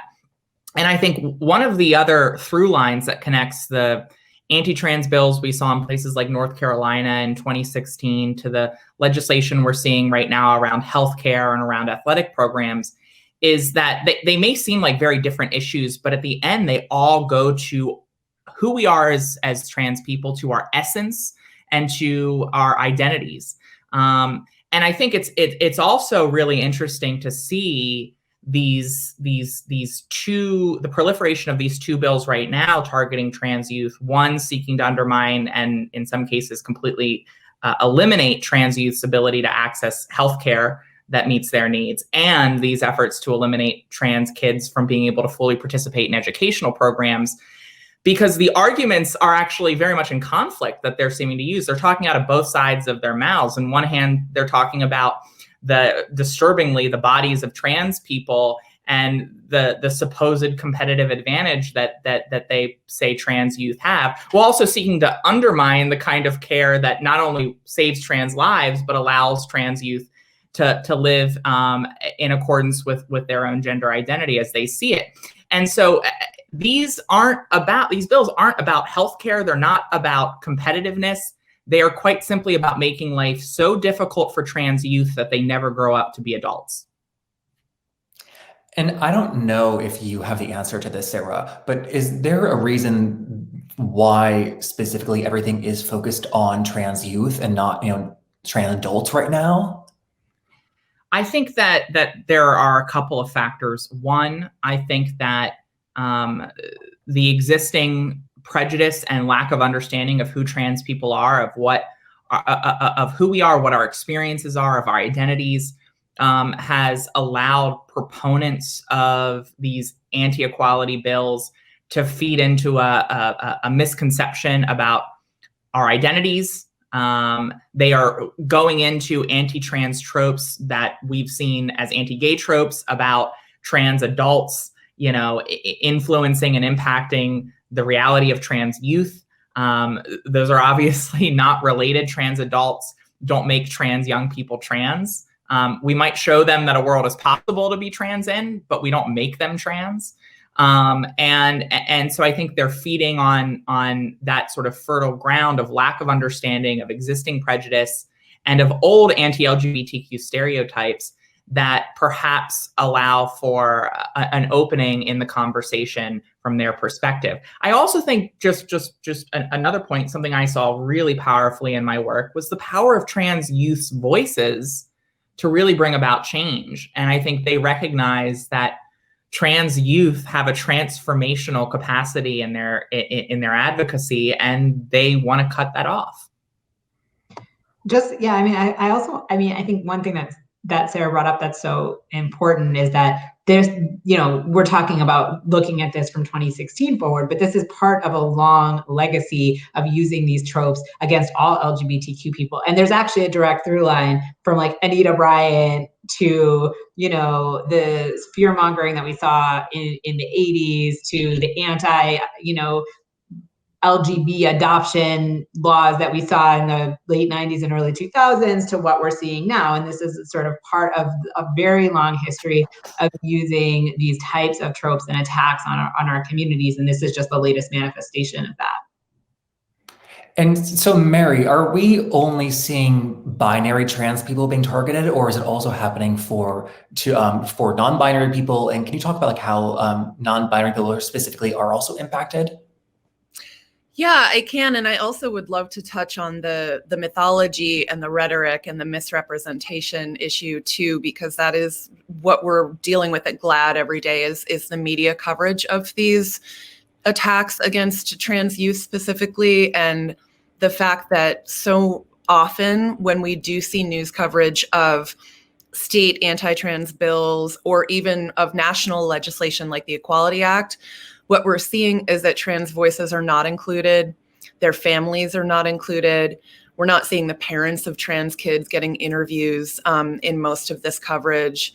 And I think one of the other through lines that connects the anti-trans bills we saw in places like North Carolina in 2016 to the legislation we're seeing right now around healthcare and around athletic programs is that they may seem like very different issues, but at the end, they all go to who we are as trans people, to our essence and to our identities. And I think it's also really interesting to see the proliferation of these two bills right now targeting trans youth, one seeking to undermine and in some cases completely eliminate trans youth's ability to access healthcare that meets their needs, and these efforts to eliminate trans kids from being able to fully participate in educational programs. because the arguments are actually very much in conflict that they're seeming to use. They're talking out of both sides of their mouths. On one hand, they're talking about disturbingly the bodies of trans people and the supposed competitive advantage that they say trans youth have, while also seeking to undermine the kind of care that not only saves trans lives, but allows trans youth to live in accordance with their own gender identity as they see it. And so these bills aren't about healthcare. They're not about competitiveness. They are quite simply about making life so difficult for trans youth that they never grow up to be adults. And I don't know if you have the answer to this, Sarah, but is there a reason why specifically everything is focused on trans youth and not, trans adults right now? I think that there are a couple of factors. One, I think that the existing prejudice and lack of understanding of who trans people are, of who we are, what our experiences are, of our identities, has allowed proponents of these anti-equality bills to feed into a misconception about our identities. They are going into anti-trans tropes that we've seen as anti-gay tropes about trans adults, influencing and impacting the reality of trans youth. Those are obviously not related. Trans adults don't make trans young people trans. We might show them that a world is possible to be trans in, but we don't make them trans. And so I think they're feeding on that sort of fertile ground of lack of understanding of existing prejudice and of old anti-LGBTQ stereotypes that perhaps allow for an opening in the conversation from their perspective. I also think just another point, something I saw really powerfully in my work was the power of trans youth's voices to really bring about change. And I think they recognize that trans youth have a transformational capacity in their advocacy, and they want to cut that off. I think one thing that Sarah brought up that's so important is that there's, we're talking about looking at this from 2016 forward, but this is part of a long legacy of using these tropes against all LGBTQ people. And there's actually a direct through line from like Anita Bryant to, the fear mongering that we saw in the 80s to the anti, LGBT adoption laws that we saw in the late 90s and early 2000s to what we're seeing now. And this is sort of part of a very long history of using these types of tropes and attacks on our communities. And this is just the latest manifestation of that. And so, Mary, are we only seeing binary trans people being targeted, or is it also happening for non-binary people? And can you talk about like how non-binary people specifically are also impacted? Yeah, I can. And I also would love to touch on the mythology and the rhetoric and the misrepresentation issue too, because that is what we're dealing with at GLAAD every day is the media coverage of these attacks against trans youth specifically. And the fact that so often when we do see news coverage of state anti-trans bills or even of national legislation like the Equality Act, what we're seeing is that trans voices are not included. Their families are not included. We're not seeing the parents of trans kids getting interviews in most of this coverage,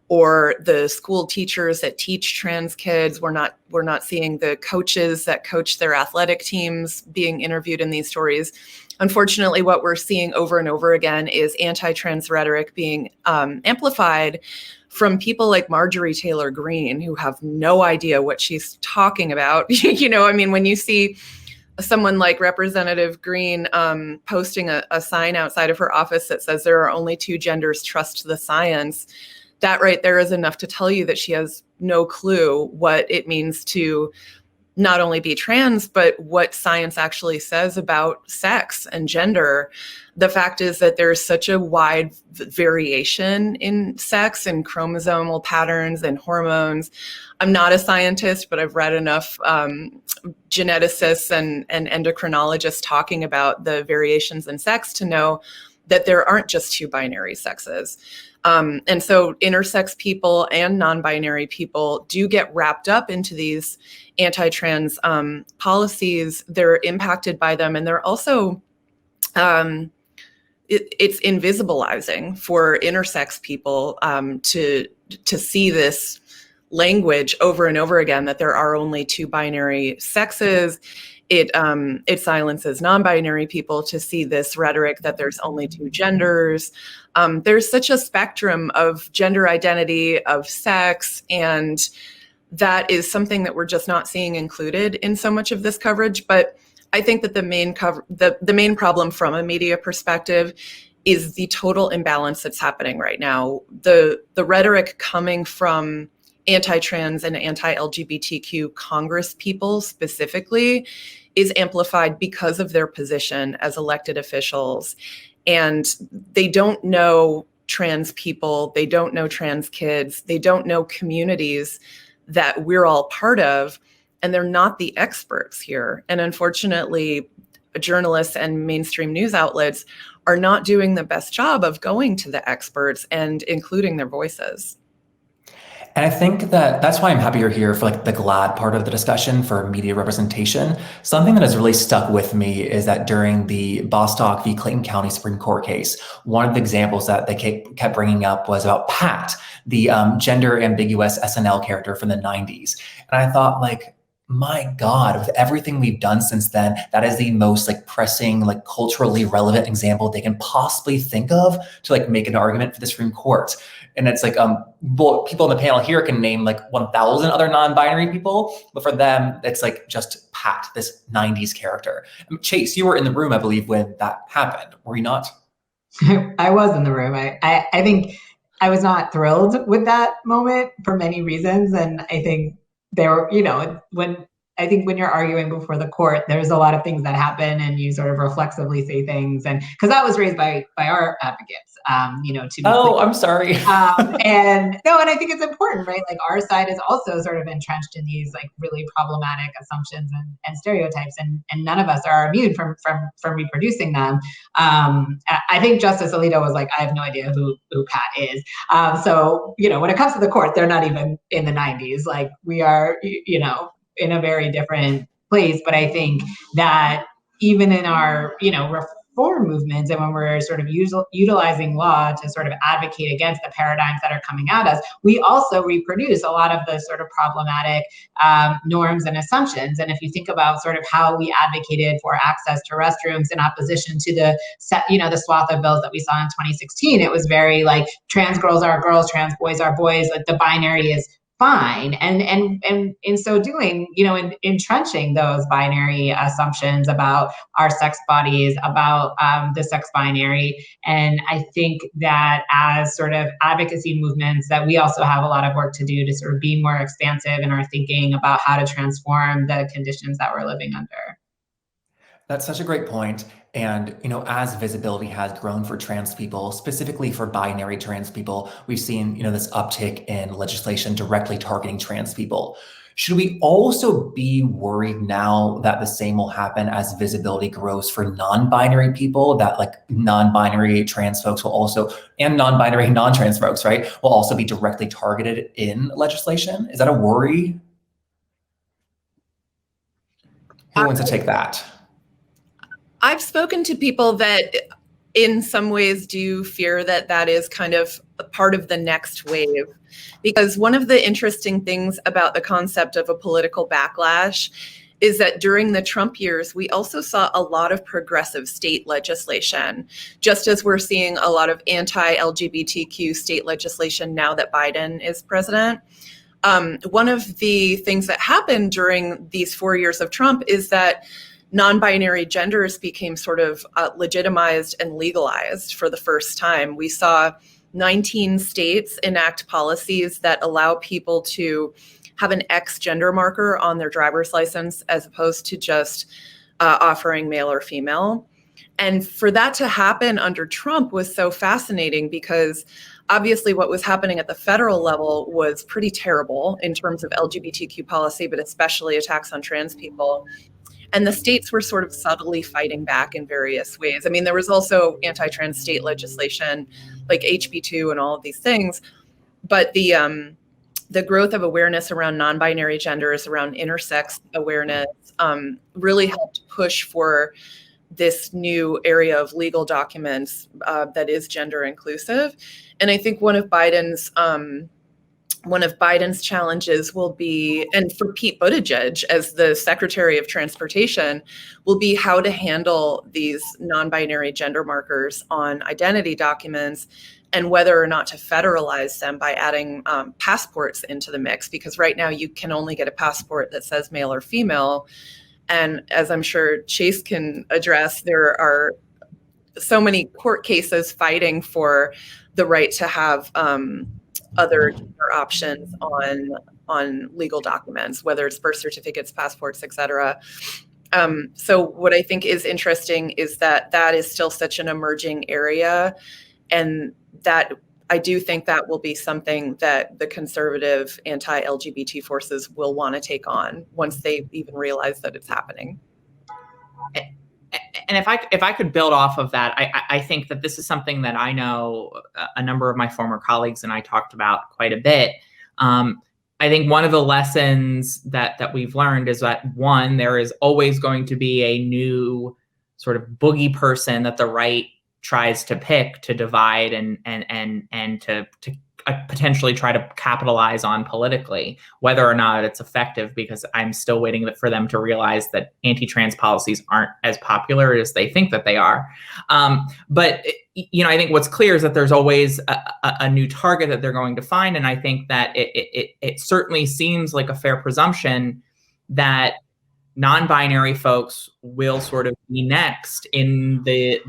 or the school teachers that teach trans kids. We're not seeing the coaches that coach their athletic teams being interviewed in these stories. Unfortunately, what we're seeing over and over again is anti-trans rhetoric being amplified from people like Marjorie Taylor Greene, who have no idea what she's talking about. When you see someone like Representative Greene posting a sign outside of her office that says there are only two genders, trust the science, that right there is enough to tell you that she has no clue what it means to not only be trans, but what science actually says about sex and gender. The fact is that there's such a wide variation in sex and chromosomal patterns and hormones. I'm not a scientist, but I've read enough geneticists and endocrinologists talking about the variations in sex to know that there aren't just two binary sexes. And so intersex people and non-binary people do get wrapped up into these anti-trans policies. They're impacted by them, and they're also, it's invisibilizing for intersex people to see this language over and over again, that there are only two binary sexes. It silences non-binary people to see this rhetoric that there's only two genders. There's such a spectrum of gender identity, of sex, and that is something that we're just not seeing included in so much of this coverage. But I think that the main problem from a media perspective is the total imbalance that's happening right now. The rhetoric coming from anti-trans and anti-LGBTQ Congress people specifically is amplified because of their position as elected officials. And they don't know trans people, they don't know trans kids, they don't know communities that we're all part of, and they're not the experts here. And unfortunately, journalists and mainstream news outlets are not doing the best job of going to the experts and including their voices. And I think that that's why I'm happy you're here for like the GLAAD part of the discussion for media representation. Something that has really stuck with me is that during the Bostock v. Clayton County Supreme Court case, one of the examples that they kept bringing up was about Pat, the gender ambiguous SNL character from the 90s. And I thought, like, my God, with everything we've done since then, that is the most like pressing, like culturally relevant example they can possibly think of to like make an argument for the Supreme Court. And it's like, people on the panel here can name like 1,000 other non-binary people, but for them, it's like just Pat, this 90s character. I mean, Chase, you were in the room, I believe, when that happened, were you not? I was in the room. I think I was not thrilled with that moment for many reasons. And I think there were, when you're arguing before the court, there's a lot of things that happen and you sort of reflexively say things. And because that was raised by our advocates, to be clear. I'm sorry. And I think it's important, right? Like our side is also sort of entrenched in these like really problematic assumptions and stereotypes, and none of us are immune from reproducing them. I think Justice Alito was like, I have no idea who Pat is. So, when it comes to the court, they're not even in the 90s. Like we are, in a very different place. But I think that even in our, reform movements, and when we're sort of utilizing law to sort of advocate against the paradigms that are coming at us, we also reproduce a lot of the sort of problematic norms and assumptions. And if you think about sort of how we advocated for access to restrooms in opposition to the swath of bills that we saw in 2016, it was very like trans girls are girls, trans boys are boys, like the binary is fine. And in so doing, entrenching those binary assumptions about our sex bodies, about the sex binary. And I think that as sort of advocacy movements, that we also have a lot of work to do to sort of be more expansive in our thinking about how to transform the conditions that we're living under. That's such a great point. And, as visibility has grown for trans people, specifically for binary trans people, we've seen, this uptick in legislation directly targeting trans people. Should we also be worried now that the same will happen as visibility grows for non-binary people, that like non-binary trans folks will also, and non-binary non-trans folks, right, will also be directly targeted in legislation? Is that a worry? Who wants to take that? I've spoken to people that in some ways do fear that that is kind of a part of the next wave, because one of the interesting things about the concept of a political backlash is that during the Trump years, we also saw a lot of progressive state legislation, just as we're seeing a lot of anti-LGBTQ state legislation now that Biden is president. One of the things that happened during these 4 years of Trump is that non-binary genders became sort of legitimized and legalized for the first time. We saw 19 states enact policies that allow people to have an X gender marker on their driver's license as opposed to just offering male or female. And for that to happen under Trump was so fascinating because obviously what was happening at the federal level was pretty terrible in terms of LGBTQ policy, but especially attacks on trans people. And the states were sort of subtly fighting back in various ways. I mean, there was also anti-trans state legislation like HB2 and all of these things, but the growth of awareness around non-binary genders, around intersex awareness, really helped push for this new area of legal documents that is gender inclusive. And I think one of Biden's challenges will be, and for Pete Buttigieg as the Secretary of Transportation, will be how to handle these non-binary gender markers on identity documents and whether or not to federalize them by adding passports into the mix. Because right now you can only get a passport that says male or female. And as I'm sure Chase can address, there are so many court cases fighting for the right to have other gender options on legal documents, whether it's birth certificates, passports, etc. So what I think is interesting is that is still such an emerging area, and that I do think that will be something that the conservative anti-LGBT forces will want to take on once they even realize that it's happening. And if I could build off of that, I think that this is something that I know a number of my former colleagues and I talked about quite a bit. I think one of the lessons that we've learned is that, one, there is always going to be a new sort of boogie person that the right tries to pick to divide and to potentially try to capitalize on politically, whether or not it's effective, because I'm still waiting for them to realize that anti-trans policies aren't as popular as they think that they are. But I think what's clear is that there's always a new target that they're going to find. And I think that it certainly seems like a fair presumption that non-binary folks will sort of be next in the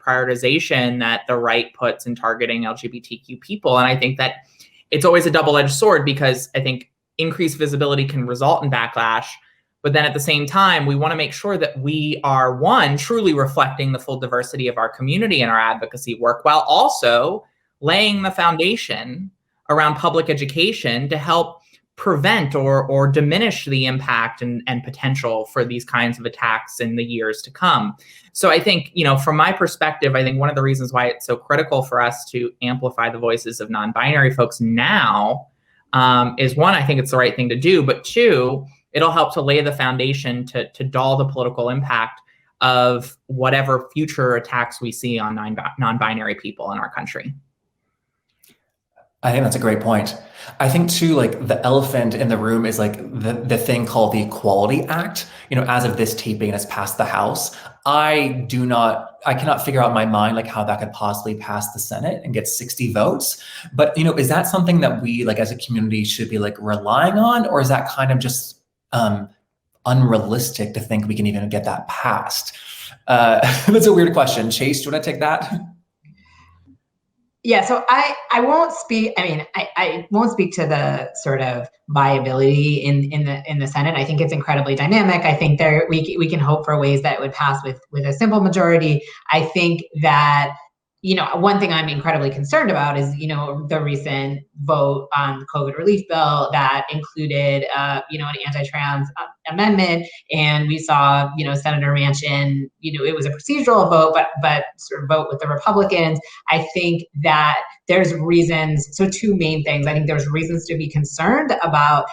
prioritization that the right puts in targeting LGBTQ people. And I think that it's always a double-edged sword, because I think increased visibility can result in backlash. But then at the same time, we want to make sure that we are, one, truly reflecting the full diversity of our community in our advocacy work, while also laying the foundation around public education to help prevent or diminish the impact and potential for these kinds of attacks in the years to come. So I think, from my perspective, I think one of the reasons why it's so critical for us to amplify the voices of non-binary folks now is, one, I think it's the right thing to do, but two, it'll help to lay the foundation to dull the political impact of whatever future attacks we see on non-binary people in our country. I think that's a great point. I think too, like, the elephant in the room is like the thing called the Equality Act. As of this taping, it's passed the House. I cannot figure out in my mind like how that could possibly pass the Senate and get 60 votes. But is that something that we, like, as a community should be like relying on, or is that kind of just unrealistic to think we can even get that passed? That's a weird question. Chase, do you want to take that? Yeah, so I won't speak. I mean, I won't speak to the sort of viability in the Senate. I think it's incredibly dynamic. I think we can hope for ways that it would pass with a simple majority. I think that one thing I'm incredibly concerned about is the recent vote on the COVID relief bill that included an anti-trans amendment, and we saw Senator Manchin, it was a procedural vote, but sort of vote with the Republicans. I think that there's reasons. So two main things. I think there's reasons to be concerned about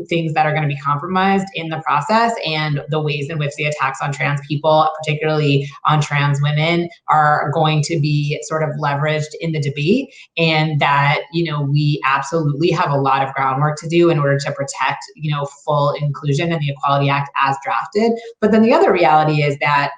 things that are going to be compromised in the process, and the ways in which the attacks on trans people, particularly on trans women, are going to be sort of leveraged in the debate, and that we absolutely have a lot of groundwork to do in order to protect full inclusion in the Equality Act as drafted. But then the other reality is that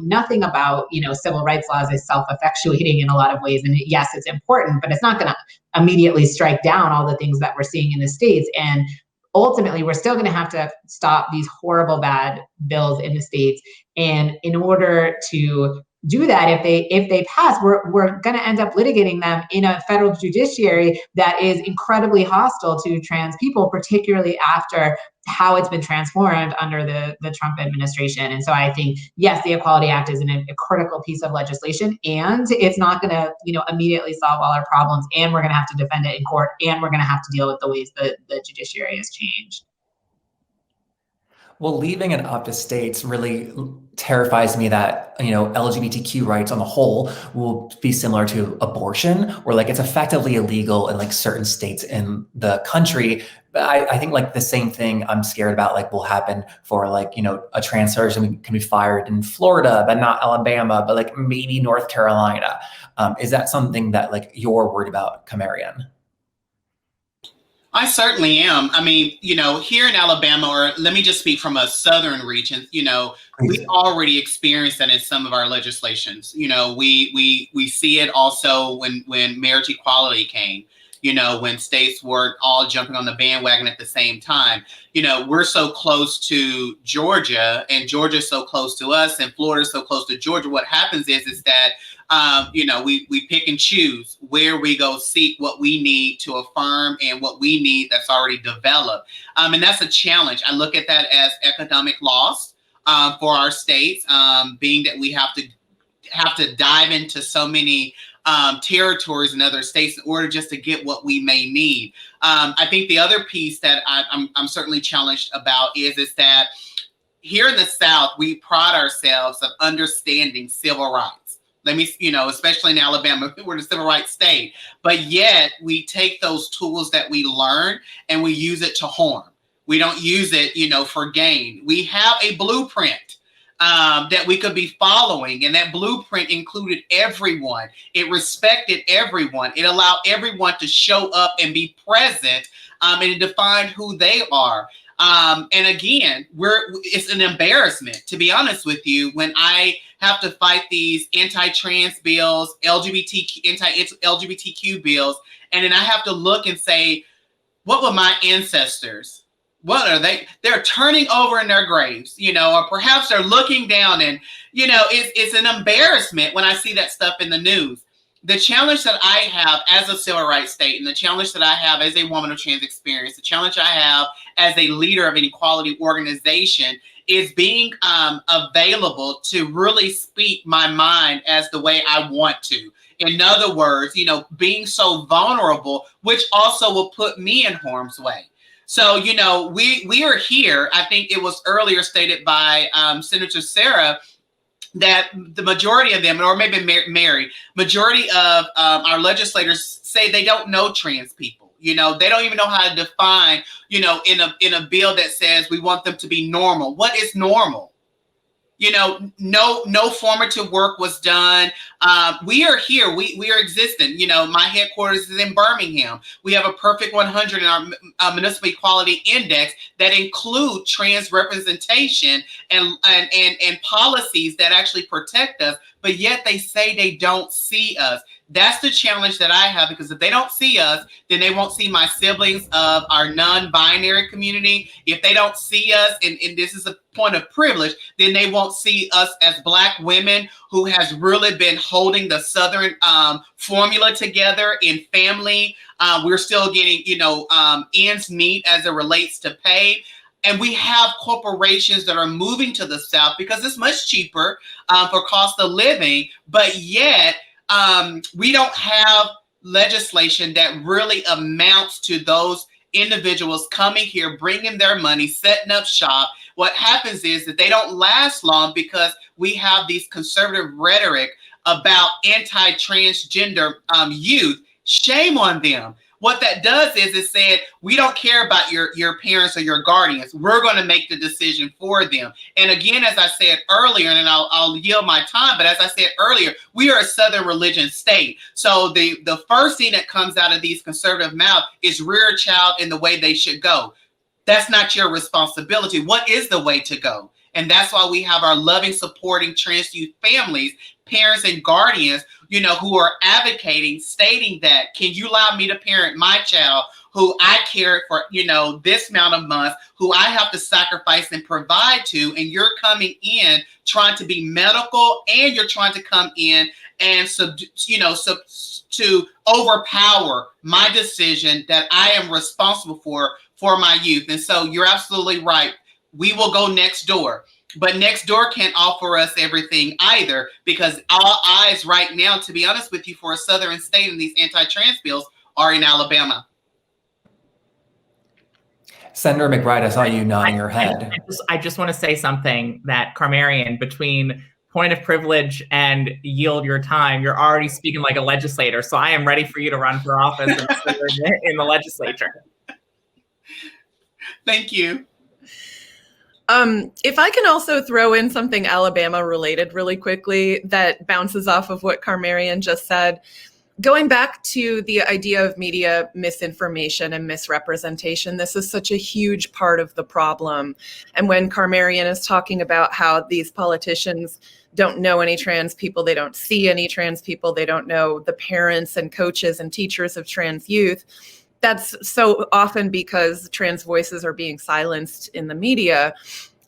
nothing about civil rights laws is self-effectuating in a lot of ways, and yes, it's important, but it's not going to immediately strike down all the things that we're seeing in the states. And ultimately, we're still going to have to stop these horrible, bad bills in the states. And in order to do that, if they pass, we're going to end up litigating them in a federal judiciary that is incredibly hostile to trans people, particularly after how it's been transformed under the Trump administration. And so I think, yes, the Equality Act is a critical piece of legislation, and it's not going to immediately solve all our problems, and we're going to have to defend it in court, and we're going to have to deal with the ways the judiciary has changed. Well, leaving it up to states really terrifies me that, LGBTQ rights on the whole will be similar to abortion, where like it's effectively illegal in like certain states in the country. But I think like the same thing I'm scared about like will happen for like, a trans person can be fired in Florida, but not Alabama, but like maybe North Carolina. Is that something that like you're worried about, Kamarian? I certainly am. I mean, here in Alabama, or let me just speak from a southern region, we already experienced that in some of our legislations. We see it also when marriage equality came, when states were all jumping on the bandwagon at the same time. We're so close to Georgia, and Georgia's so close to us, and Florida's so close to Georgia. What happens is that we pick and choose where we go seek what we need to affirm and what we need that's already developed. And that's a challenge. I look at that as economic loss for our states, being that we have to dive into so many territories in other states in order just to get what we may need. I think the other piece that I'm certainly challenged about is that here in the South, we pride ourselves of understanding civil rights. Especially in Alabama, we're the civil rights state, but yet we take those tools that we learn and we use it to harm. We don't use it, for gain. We have a blueprint that we could be following, and that blueprint included everyone. It respected everyone. It allowed everyone to show up and be present, and it defined who they are. And again, it's an embarrassment, to be honest with you, when I have to fight these anti-trans bills, anti-LGBTQ bills, and then I have to look and say, what were my ancestors? What are they? They're turning over in their graves, or perhaps they're looking down, and it's an embarrassment when I see that stuff in the news. The challenge that I have as a civil rights state, and the challenge that I have as a woman of trans experience, the challenge I have as a leader of an equality organization is being available to really speak my mind as the way I want to. In other words, being so vulnerable, which also will put me in harm's way. So, we are here. I think it was earlier stated by Senator Sarah that the majority of them, or maybe Mary, majority of our legislators say they don't know trans people. They don't even know how to define, in a bill that says we want them to be normal. What is normal? No formative work was done. We are here. We are existing. My headquarters is in Birmingham. We have a perfect 100 in our municipal equality index that include trans representation and policies that actually protect us, but yet they say they don't see us. That's the challenge that I have, because if they don't see us, then they won't see my siblings of our non-binary community. If they don't see us, and this is a point of privilege, then they won't see us as Black women who has really been holding the Southern formula together in family. We're still getting, ends meet as it relates to pay. And we have corporations that are moving to the South because it's much cheaper for cost of living, but yet we don't have legislation that really amounts to those individuals coming here, bringing their money, setting up shop. What happens is that they don't last long because we have these conservative rhetoric about anti-transgender youth. Shame on them. What that does is it said, we don't care about your parents or your guardians. We're going to make the decision for them. And again, as I said earlier, and I'll yield my time, but as I said earlier, we are a Southern religion state. So the first thing that comes out of these conservative mouths is rear a child in the way they should go. That's not your responsibility. What is the way to go? And that's why we have our loving, supporting trans youth families, parents and guardians, who are advocating, stating that, can you allow me to parent my child who I cared for, this amount of months, who I have to sacrifice and provide to, and you're coming in trying to be medical, and you're trying to come in and to overpower my decision that I am responsible for my youth. And so you're absolutely right. We will go next door. But next door can't offer us everything either, because all eyes right now, to be honest with you, for a Southern state in these anti-trans bills are in Alabama. Senator McBride, I saw you nodding your head. I just want to say something that Carmarian, between point of privilege and yield your time, you're already speaking like a legislator. So I am ready for you to run for office in the legislature. Thank you. If I can also throw in something Alabama related really quickly that bounces off of what Carmarian just said. Going back to the idea of media misinformation and misrepresentation, this is such a huge part of the problem. And when Carmarian is talking about how these politicians don't know any trans people, they don't see any trans people, they don't know the parents and coaches and teachers of trans youth, that's so often because trans voices are being silenced in the media.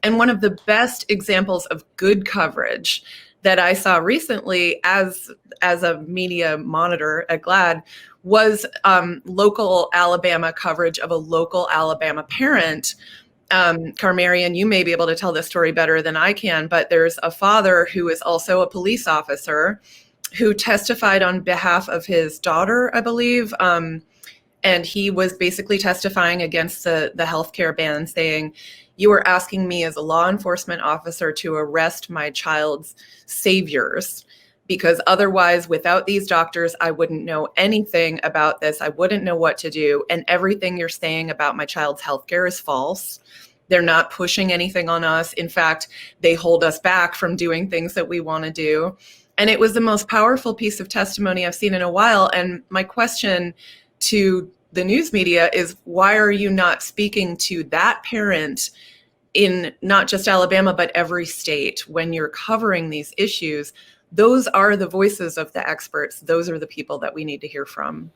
And one of the best examples of good coverage that I saw recently as a media monitor at GLAAD was local Alabama coverage of a local Alabama parent. Carmarian, you may be able to tell this story better than I can, but there's a father who is also a police officer who testified on behalf of his daughter, I believe. And he was basically testifying against the healthcare ban, saying, "You are asking me as a law enforcement officer to arrest my child's saviors, because otherwise, without these doctors, I wouldn't know anything about this. I wouldn't know what to do. And everything you're saying about my child's healthcare is false. They're not pushing anything on us. In fact, they hold us back from doing things that we want to do." And it was the most powerful piece of testimony I've seen in a while. And my question to the news media is, why are you not speaking to that parent in not just Alabama, but every state when you're covering these issues? Those are the voices of the experts. Those are the people that we need to hear from.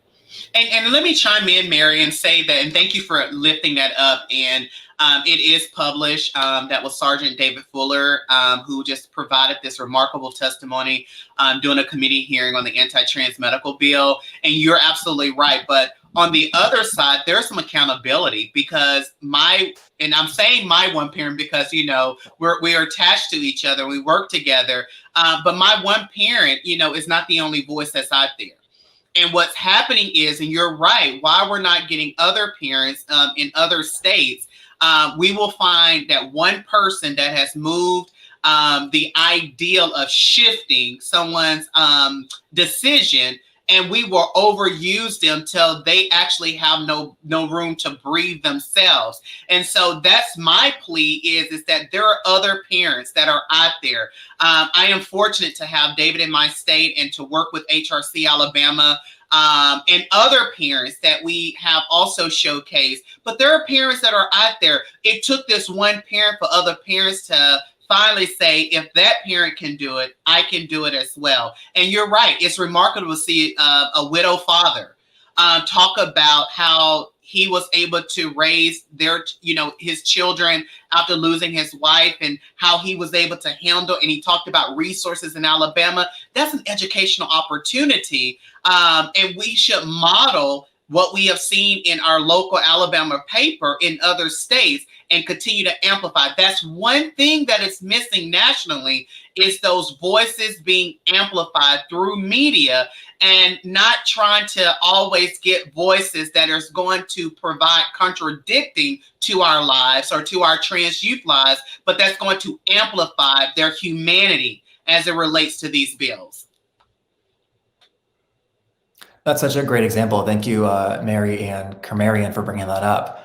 And let me chime in, Mary, and say that, and thank you for lifting that up. And it is published. That was Sergeant David Fuller, who just provided this remarkable testimony during a committee hearing on the anti-trans medical bill. And you're absolutely right. But on the other side, there's some accountability, because and I'm saying my one parent because, we are attached to each other. We work together. But my one parent, is not the only voice that's out there. And what's happening is, and you're right, why we're not getting other parents in other states, we will find that one person that has moved the ideal of shifting someone's decision, and we will overuse them till they actually have no room to breathe themselves. And so that's my plea is that there are other parents that are out there. I am fortunate to have David in my state and to work with HRC Alabama and other parents that we have also showcased. But there are parents that are out there. It took this one parent for other parents to finally say, if that parent can do it, I can do it as well. And you're right. It's remarkable to see a widow father talk about how he was able to raise his children after losing his wife, and how he was able to handle, and he talked about resources in Alabama. That's an educational opportunity. And we should model what we have seen in our local Alabama paper in other states and continue to amplify. That's one thing that is missing nationally, is those voices being amplified through media, and not trying to always get voices that are going to provide contradicting to our lives or to our trans youth lives, but that's going to amplify their humanity as it relates to these bills. That's such a great example. Thank you, Mary and Carmarian, for bringing that up.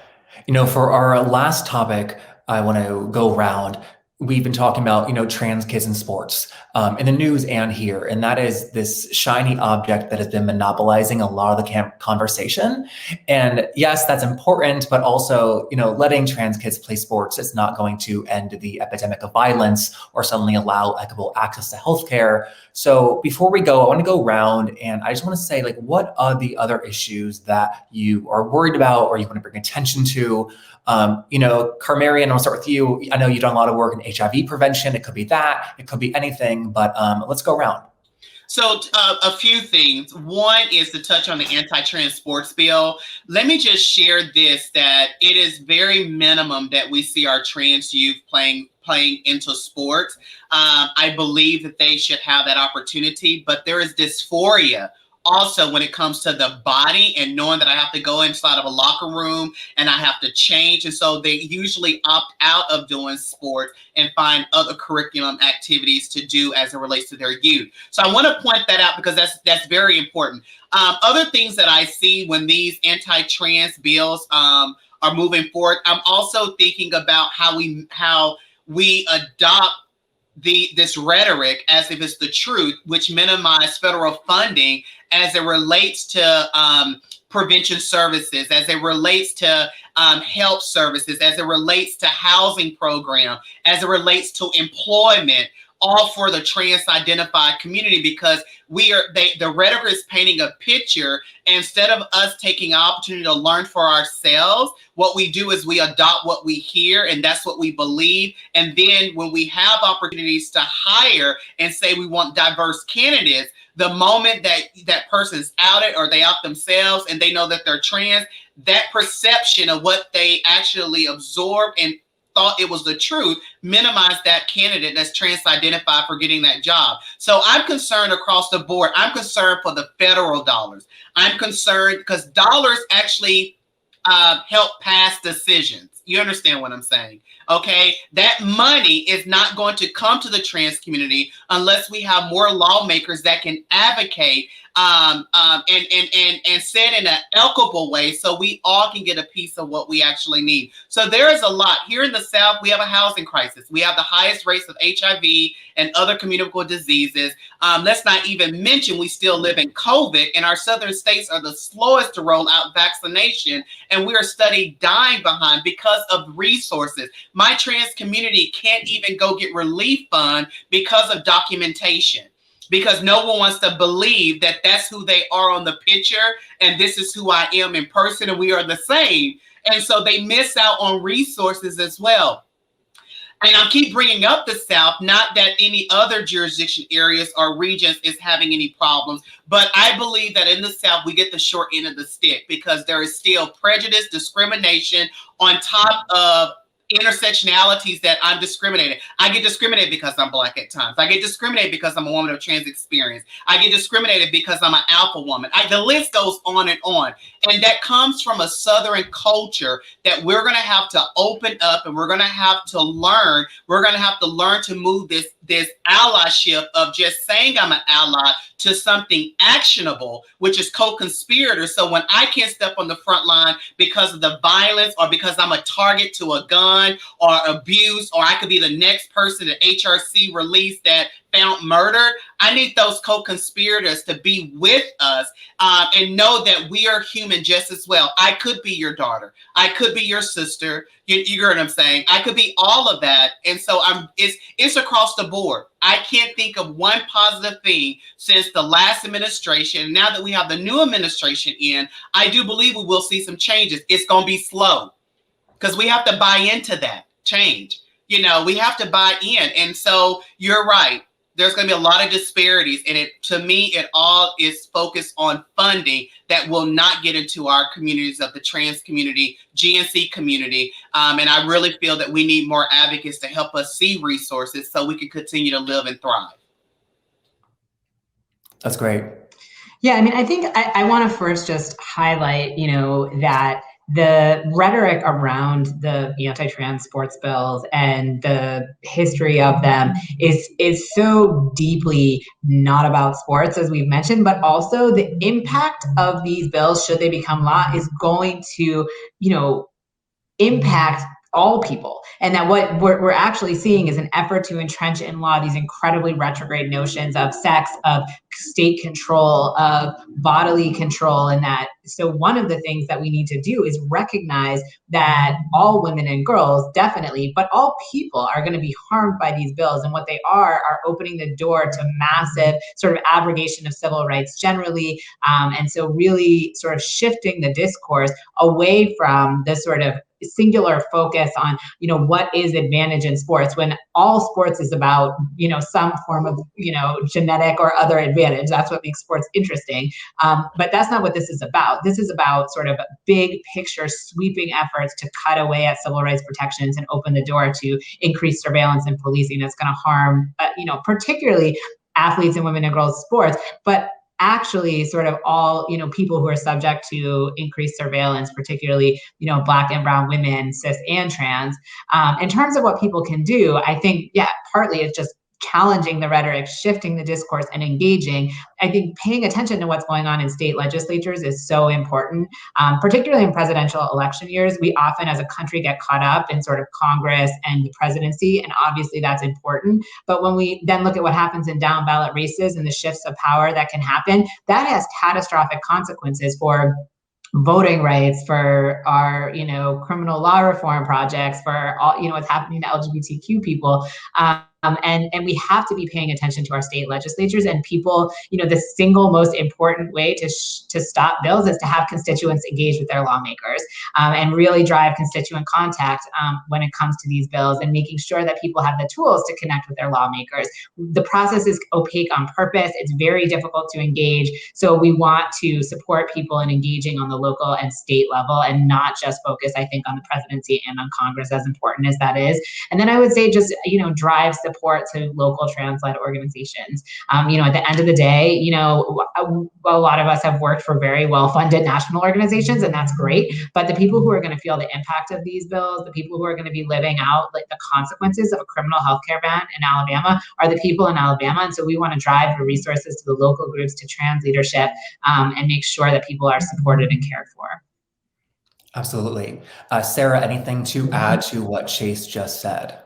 For our last topic, I want to go around. We've been talking about, trans kids in sports, in the news and here, and that is this shiny object that has been monopolizing a lot of the conversation. And yes, that's important, but also, letting trans kids play sports is not going to end the epidemic of violence or suddenly allow equitable access to healthcare. So before we go, I want to go around, and I just want to say, what are the other issues that you are worried about or you want to bring attention to? Carmarian, I'll start with you. I know you've done a lot of work in HIV prevention. It could be that, it could be anything, but let's go around. So a few things. One is to touch on the anti-trans sports bill. Let me just share this, that it is very minimum that we see our trans youth playing into sports. I believe that they should have that opportunity, but there is dysphoria also when it comes to the body and knowing that I have to go inside of a locker room and I have to change. And so they usually opt out of doing sports and find other curriculum activities to do as it relates to their youth. So I want to point that out because that's very important. Other things that I see when these anti-trans bills are moving forward, I'm also thinking about how we adopt this rhetoric as if it's the truth, which minimize federal funding as it relates to prevention services, as it relates to health services, as it relates to housing program, as it relates to employment, all for the trans-identified community, because the rhetoric is painting a picture. Instead of us taking an opportunity to learn for ourselves, what we do is we adopt what we hear, and that's what we believe. And then when we have opportunities to hire and say we want diverse candidates, the moment that person's outed or they out themselves and they know that they're trans, that perception of what they actually absorbed and thought it was the truth, minimize that candidate that's trans-identified for getting that job. So I'm concerned across the board. I'm concerned for the federal dollars. I'm concerned because dollars actually help pass decisions. You understand what I'm saying? Okay, that money is not going to come to the trans community unless we have more lawmakers that can advocate and said in an equitable way, so we all can get a piece of what we actually need. So there is a lot here in the South. We have a housing crisis. We have the highest rates of HIV and other communicable diseases. Let's not even mention we still live in COVID, and our southern states are the slowest to roll out vaccination, and we are studying dying behind because of resources. My trans community can't even go get relief fund because of documentation, because no one wants to believe that that's who they are on the picture and this is who I am in person and we are the same. And so they miss out on resources as well. And I keep bringing up the South, not that any other jurisdiction areas or regions is having any problems, but I believe that in the South, we get the short end of the stick because there is still prejudice, discrimination on top of intersectionalities that I'm discriminated. I get discriminated because I'm Black at times. I get discriminated because I'm a woman of trans experience. I get discriminated because I'm an alpha woman. The list goes on. And that comes from a Southern culture that we're going to have to open up and we're going to have to learn. We're going to have to learn to move this allyship of just saying I'm an ally to something actionable, which is co-conspirator. So when I can't step on the front line because of the violence or because I'm a target to a gun or abuse, or I could be the next person that HRC released that found murdered, I need those co-conspirators to be with us and know that we are human just as well. I could be your daughter. I could be your sister. You get what I'm saying? I could be all of that. And so it's across the board. I can't think of one positive thing since the last administration. Now that we have the new administration in, I do believe we will see some changes. It's going to be slow because we have to buy into that change. You know, we have to buy in. And so you're right. There's going to be a lot of disparities. And to me, it all is focused on funding that will not get into our communities of the trans community, GNC community. And I really feel that we need more advocates to help us see resources so we can continue to live and thrive. That's great. Yeah, I mean, I think I want to first just highlight, that the rhetoric around the anti-trans sports bills and the history of them is so deeply not about sports, as we've mentioned, but also the impact of these bills, should they become law, is going to, impact all people. And that what we're actually seeing is an effort to entrench in law these incredibly retrograde notions of sex, of state control, of bodily control, and that. So one of the things that we need to do is recognize that all women and girls, definitely, but all people are going to be harmed by these bills. And what they are opening the door to massive sort of abrogation of civil rights generally. And so really sort of shifting the discourse away from this sort of singular focus on, what is advantage in sports, when all sports is about, some form of, genetic or other advantage. That's what makes sports interesting. But that's not what this is about. This is about sort of big picture sweeping efforts to cut away at civil rights protections and open the door to increased surveillance and policing that's going to harm, particularly athletes and women and girls sports. But actually sort of all, people who are subject to increased surveillance, particularly, Black and brown women, cis and trans. In terms of what people can do, I think, partly it's just challenging the rhetoric, shifting the discourse, and engaging. I think paying attention to what's going on in state legislatures is so important, particularly in presidential election years. We often, as a country, get caught up in sort of Congress and the presidency, and obviously that's important. But when we then look at what happens in down ballot races and the shifts of power that can happen, that has catastrophic consequences for voting rights, for our, criminal law reform projects, for all, what's happening to LGBTQ people. And we have to be paying attention to our state legislatures and people. The single most important way to stop bills is to have constituents engage with their lawmakers and really drive constituent contact when it comes to these bills, and making sure that people have the tools to connect with their lawmakers. The process is opaque on purpose. It's very difficult to engage. So we want to support people in engaging on the local and state level, and not just focus, I think, on the presidency and on Congress, as important as that is. And then I would say just, drive support to local trans-led organizations. At the end of the day, a lot of us have worked for very well-funded national organizations, and that's great. But the people who are going to feel the impact of these bills, the people who are going to be living out the consequences of a criminal healthcare ban in Alabama, are the people in Alabama. And so we want to drive the resources to the local groups, to trans leadership, and make sure that people are supported and cared for. Absolutely. Sarah, anything to add to what Chase just said?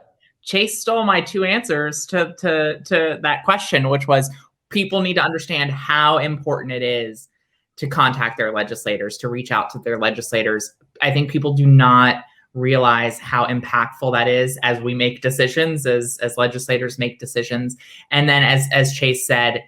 Chase stole my two answers to that question, which was people need to understand how important it is to contact their legislators, to reach out to their legislators. I think people do not realize how impactful that is as we make decisions, as legislators make decisions. And then as Chase said,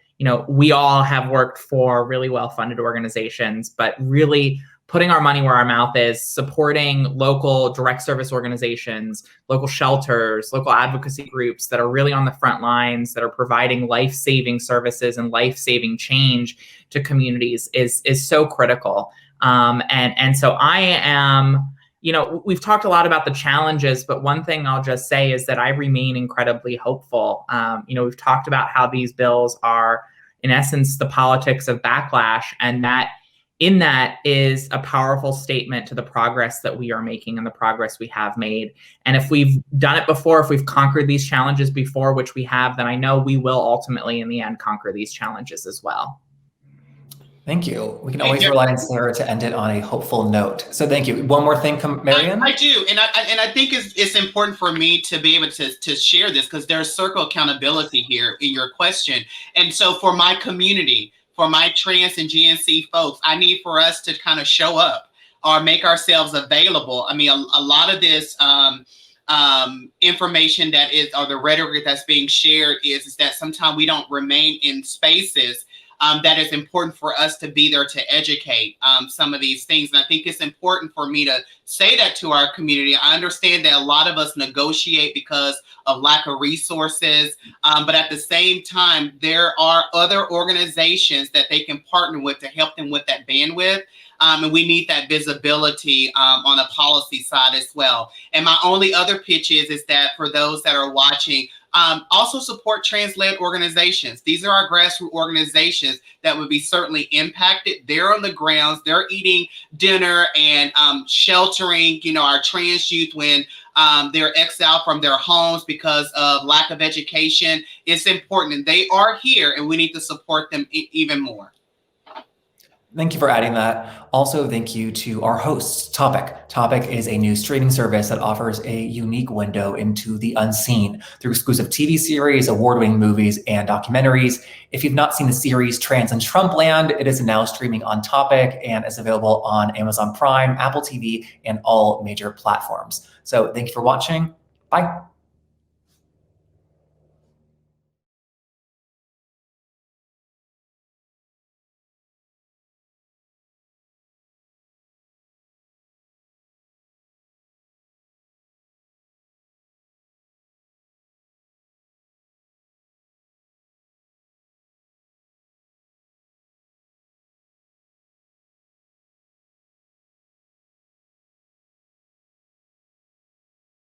we all have worked for really well-funded organizations, but really putting our money where our mouth is, supporting local direct service organizations, local shelters, local advocacy groups that are really on the front lines, that are providing life-saving services and life-saving change to communities is so critical. And so I am, we've talked a lot about the challenges, but one thing I'll just say is that I remain incredibly hopeful. We've talked about how these bills are, in essence, the politics of backlash, and that in that is a powerful statement to the progress that we are making and the progress we have made. And if we've done it before, if we've conquered these challenges before, which we have, then I know we will ultimately, in the end, conquer these challenges as well. Thank you. We can always rely on Sarah to end it on a hopeful note. So thank you. One more thing, Marianne? I do. And I think it's important for me to be able to share this, because there's circle accountability here in your question. And so for my community, for my trans and GNC folks, I need for us to kind of show up or make ourselves available. I mean, a lot of this information that is, or the rhetoric that's being shared is that sometimes we don't remain in spaces that is important for us to be there to educate some of these things. And I think it's important for me to say that to our community. I understand that a lot of us negotiate because of lack of resources, but at the same time, there are other organizations that they can partner with to help them with that bandwidth. And we need that visibility on a policy side as well. And my only other pitch is that for those that are watching, also support trans-led organizations. These are our grassroots organizations that would be certainly impacted. They're on the grounds. They're eating dinner and sheltering, our trans youth when they're exiled from their homes because of lack of education. It's important, and they are here, and we need to support them even more. Thank you for adding that. Also, thank you to our hosts, Topic. Topic is a new streaming service that offers a unique window into the unseen through exclusive TV series, award-winning movies, and documentaries. If you've not seen the series Trans In Trumpland, it is now streaming on Topic and is available on Amazon Prime, Apple TV, and all major platforms. So thank you for watching. Bye.